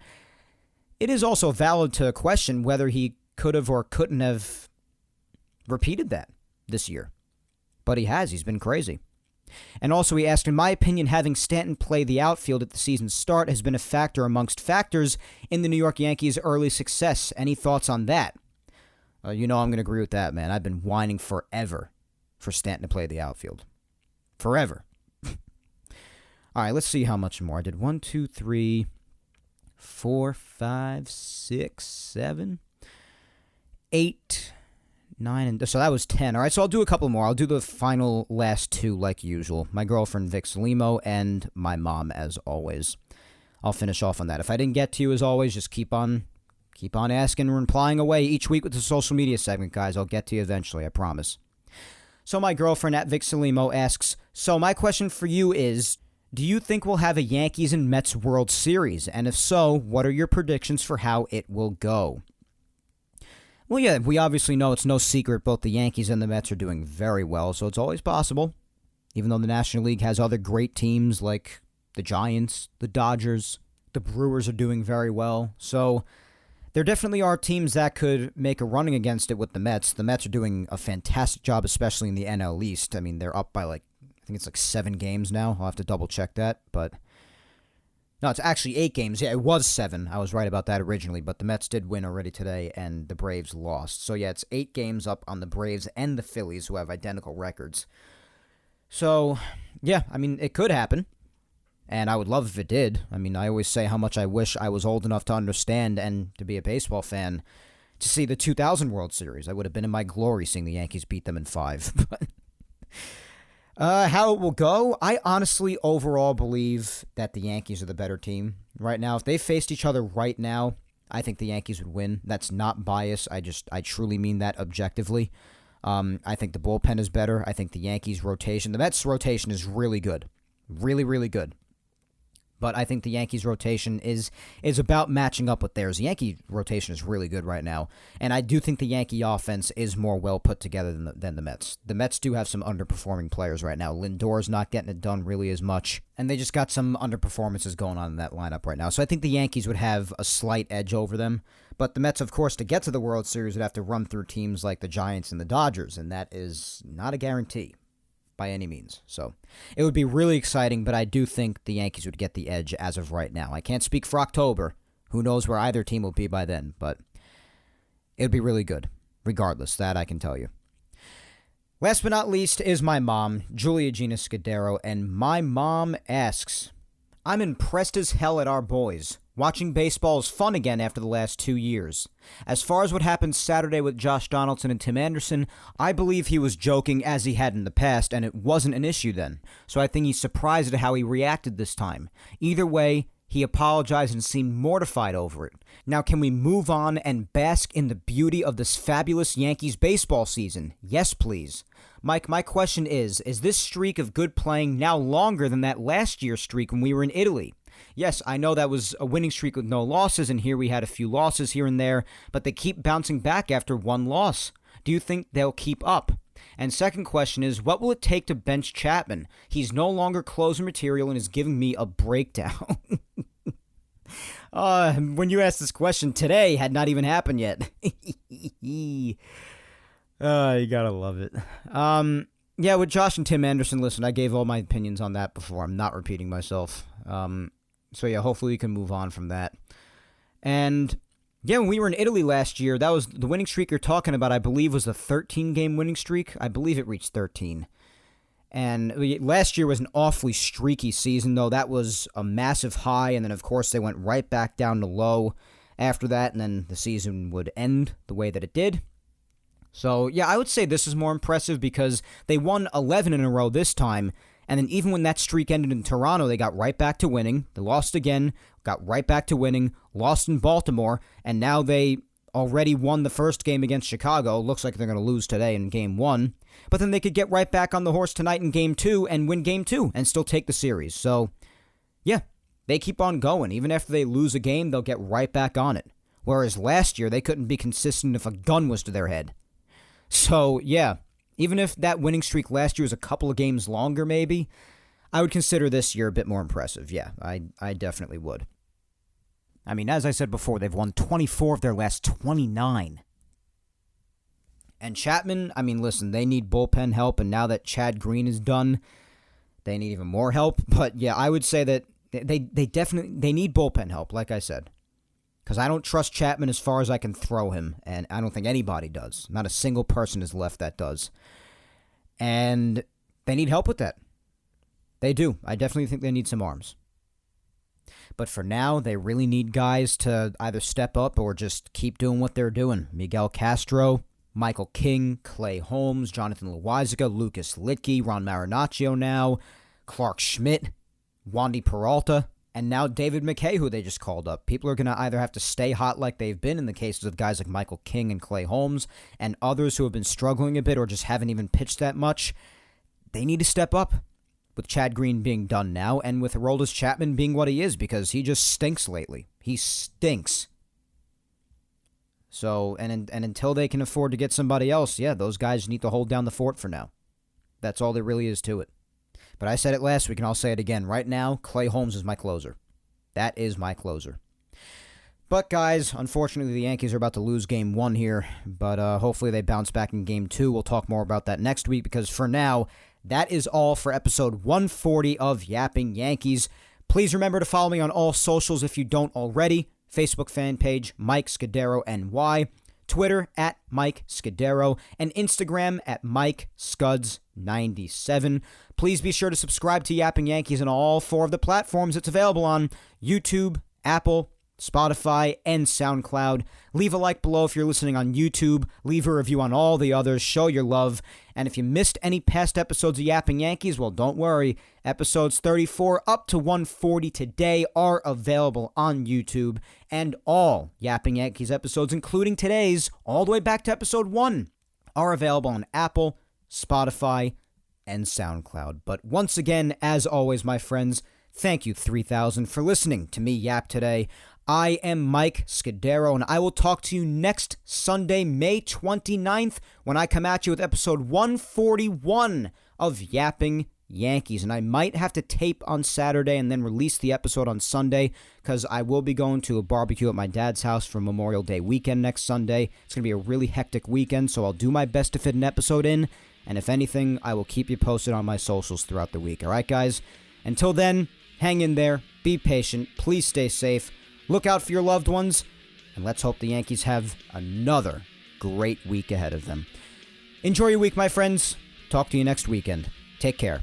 it is also valid to question whether he could have or couldn't have repeated that this year. But he has. He's been crazy. And also he asked, in my opinion, having Stanton play the outfield at the season's start has been a factor amongst factors in the New York Yankees' early success. Any thoughts on that? I'm going to agree with that, man. I've been whining forever for Stanton to play the outfield. Forever. All right, let's see how much more. I did 1, 2, 3, 4, 5, 6, 7, 8, 9, and so that was 10. All right, so I'll do a couple more. I'll do the final last two like usual. My girlfriend, Vic Salimo, and my mom, as always. I'll finish off on that. If I didn't get to you, as always, just keep on asking and replying away each week with the social media segment, guys. I'll get to you eventually, I promise. So my girlfriend at Vic Salimo asks, so my question for you is, do you think we'll have a Yankees and Mets World Series? And if so, what are your predictions for how it will go? Well, yeah, we obviously know it's no secret both the Yankees and the Mets are doing very well, so it's always possible. Even though the National League has other great teams like the Giants, the Dodgers, the Brewers are doing very well. So there definitely are teams that could make a running against it with the Mets. The Mets are doing a fantastic job, especially in the NL East. I mean, they're up by I think it's 7 games now. I'll have to double check that, but no, it's actually 8 games. Yeah, it was 7. I was right about that originally, but the Mets did win already today, and the Braves lost. So, yeah, it's 8 games up on the Braves and the Phillies, who have identical records. So, yeah, I mean, it could happen, and I would love if it did. I mean, I always say how much I wish I was old enough to understand and to be a baseball fan to see the 2000 World Series. I would have been in my glory seeing the Yankees beat them in 5. How it will go, I honestly overall believe that the Yankees are the better team right now. If they faced each other right now, I think the Yankees would win. That's not bias. I truly mean that objectively. I think the bullpen is better. I think the Yankees rotation, the Mets rotation is really good. Really, really good. But I think the Yankees' rotation is about matching up with theirs. The Yankee rotation is really good right now, and I do think the Yankee offense is more well put together than the Mets. The Mets do have some underperforming players right now. Lindor's not getting it done really as much, and they just got some underperformances going on in that lineup right now. So I think the Yankees would have a slight edge over them. But the Mets, of course, to get to the World Series would have to run through teams like the Giants and the Dodgers, and that is not a guarantee by any means. So it would be really exciting, but I do think the Yankees would get the edge as of right now. I can't speak for October. Who knows where either team will be by then, but it would be really good. Regardless, that I can tell you. Last but not least is my mom, Julia Gina Scudero, and my mom asks, I'm impressed as hell at our boys. Watching baseball is fun again after the last 2 years. As far as what happened Saturday with Josh Donaldson and Tim Anderson, I believe he was joking as he had in the past, and it wasn't an issue then. So I think he's surprised at how he reacted this time. Either way, he apologized and seemed mortified over it. Now, can we move on and bask in the beauty of this fabulous Yankees baseball season? Yes, please. Mike, my question is this streak of good playing now longer than that last year's streak when we were in Italy? Yes, I know that was a winning streak with no losses, and here we had a few losses here and there, but they keep bouncing back after one loss. Do you think they'll keep up? And second question is, what will it take to bench Chapman? He's no longer closer material and is giving me a breakdown. When you asked this question today, had not even happened yet. You gotta love it. Yeah, with Josh and Tim Anderson, listen, I gave all my opinions on that before. I'm not repeating myself. So yeah, hopefully we can move on from that. And yeah, when we were in Italy last year, that was the winning streak you're talking about, I believe, was a 13-game winning streak. I believe it reached 13. And last year was an awfully streaky season, though. That was a massive high, and then, of course, they went right back down to low after that, and then the season would end the way that it did. So, yeah, I would say this is more impressive because they won 11 in a row this time, and then even when that streak ended in Toronto, they got right back to winning. They lost again, got right back to winning, lost in Baltimore, and now they already won the first game against Chicago. Looks like they're going to lose today in Game 1. But then they could get right back on the horse tonight in Game 2 and win Game 2 and still take the series. So, yeah, they keep on going. Even after they lose a game, they'll get right back on it. Whereas last year, they couldn't be consistent if a gun was to their head. So, yeah, even if that winning streak last year was a couple of games longer, maybe, I would consider this year a bit more impressive. Yeah, I definitely would. I mean, as I said before, they've won 24 of their last 29. And Chapman, I mean, listen, they need bullpen help, and now that Chad Green is done, they need even more help. But yeah, I would say that they definitely need bullpen help, like I said. Because I don't trust Chapman as far as I can throw him, and I don't think anybody does. Not a single person is left that does. And they need help with that. They do. I definitely think they need some arms. But for now, they really need guys to either step up or just keep doing what they're doing. Miguel Castro, Michael King, Clay Holmes, Jonathan Loaisiga, Lucas Litke, Ron Marinaccio now, Clark Schmidt, Wandy Peralta, and now David McKay, who they just called up. People are going to either have to stay hot like they've been in the cases of guys like Michael King and Clay Holmes, and others who have been struggling a bit or just haven't even pitched that much. They need to step up. With Chad Green being done now, and with Aroldis Chapman being what he is, because he just stinks lately. He stinks. So, and until they can afford to get somebody else, yeah, those guys need to hold down the fort for now. That's all there really is to it. But I said it last week, and I'll say it again. Right now, Clay Holmes is my closer. That is my closer. But, guys, unfortunately, the Yankees are about to lose Game 1 here, but hopefully they bounce back in Game 2. We'll talk more about that next week, because for now, that is all for episode 140 of Yapping Yankees. Please remember to follow me on all socials if you don't already. Facebook fan page, Mike Scudero NY. Twitter, at Mike Scudero. And Instagram, at Mike Scuds97. Please be sure to subscribe to Yapping Yankees on all 4 of the platforms it's available on: YouTube, Apple, Spotify, and SoundCloud. Leave a like below if you're listening on YouTube. Leave a review on all the others. Show your love. And if you missed any past episodes of Yapping Yankees, well, don't worry. Episodes 34 up to 140 today are available on YouTube. And all Yapping Yankees episodes, including today's, all the way back to episode 1, are available on Apple, Spotify, and SoundCloud. But once again, as always, my friends, Thank you, 3,000, for listening to me yap today. I am Mike Scudero, and I will talk to you next Sunday, May 29th, when I come at you with episode 141 of Yapping Yankees. And I might have to tape on Saturday and then release the episode on Sunday, because I will be going to a barbecue at my dad's house for Memorial Day weekend next Sunday. It's going to be a really hectic weekend, so I'll do my best to fit an episode in. And if anything, I will keep you posted on my socials throughout the week. All right, guys? Until then, hang in there. Be patient. Please stay safe. Look out for your loved ones. And let's hope the Yankees have another great week ahead of them. Enjoy your week, my friends. Talk to you next weekend. Take care.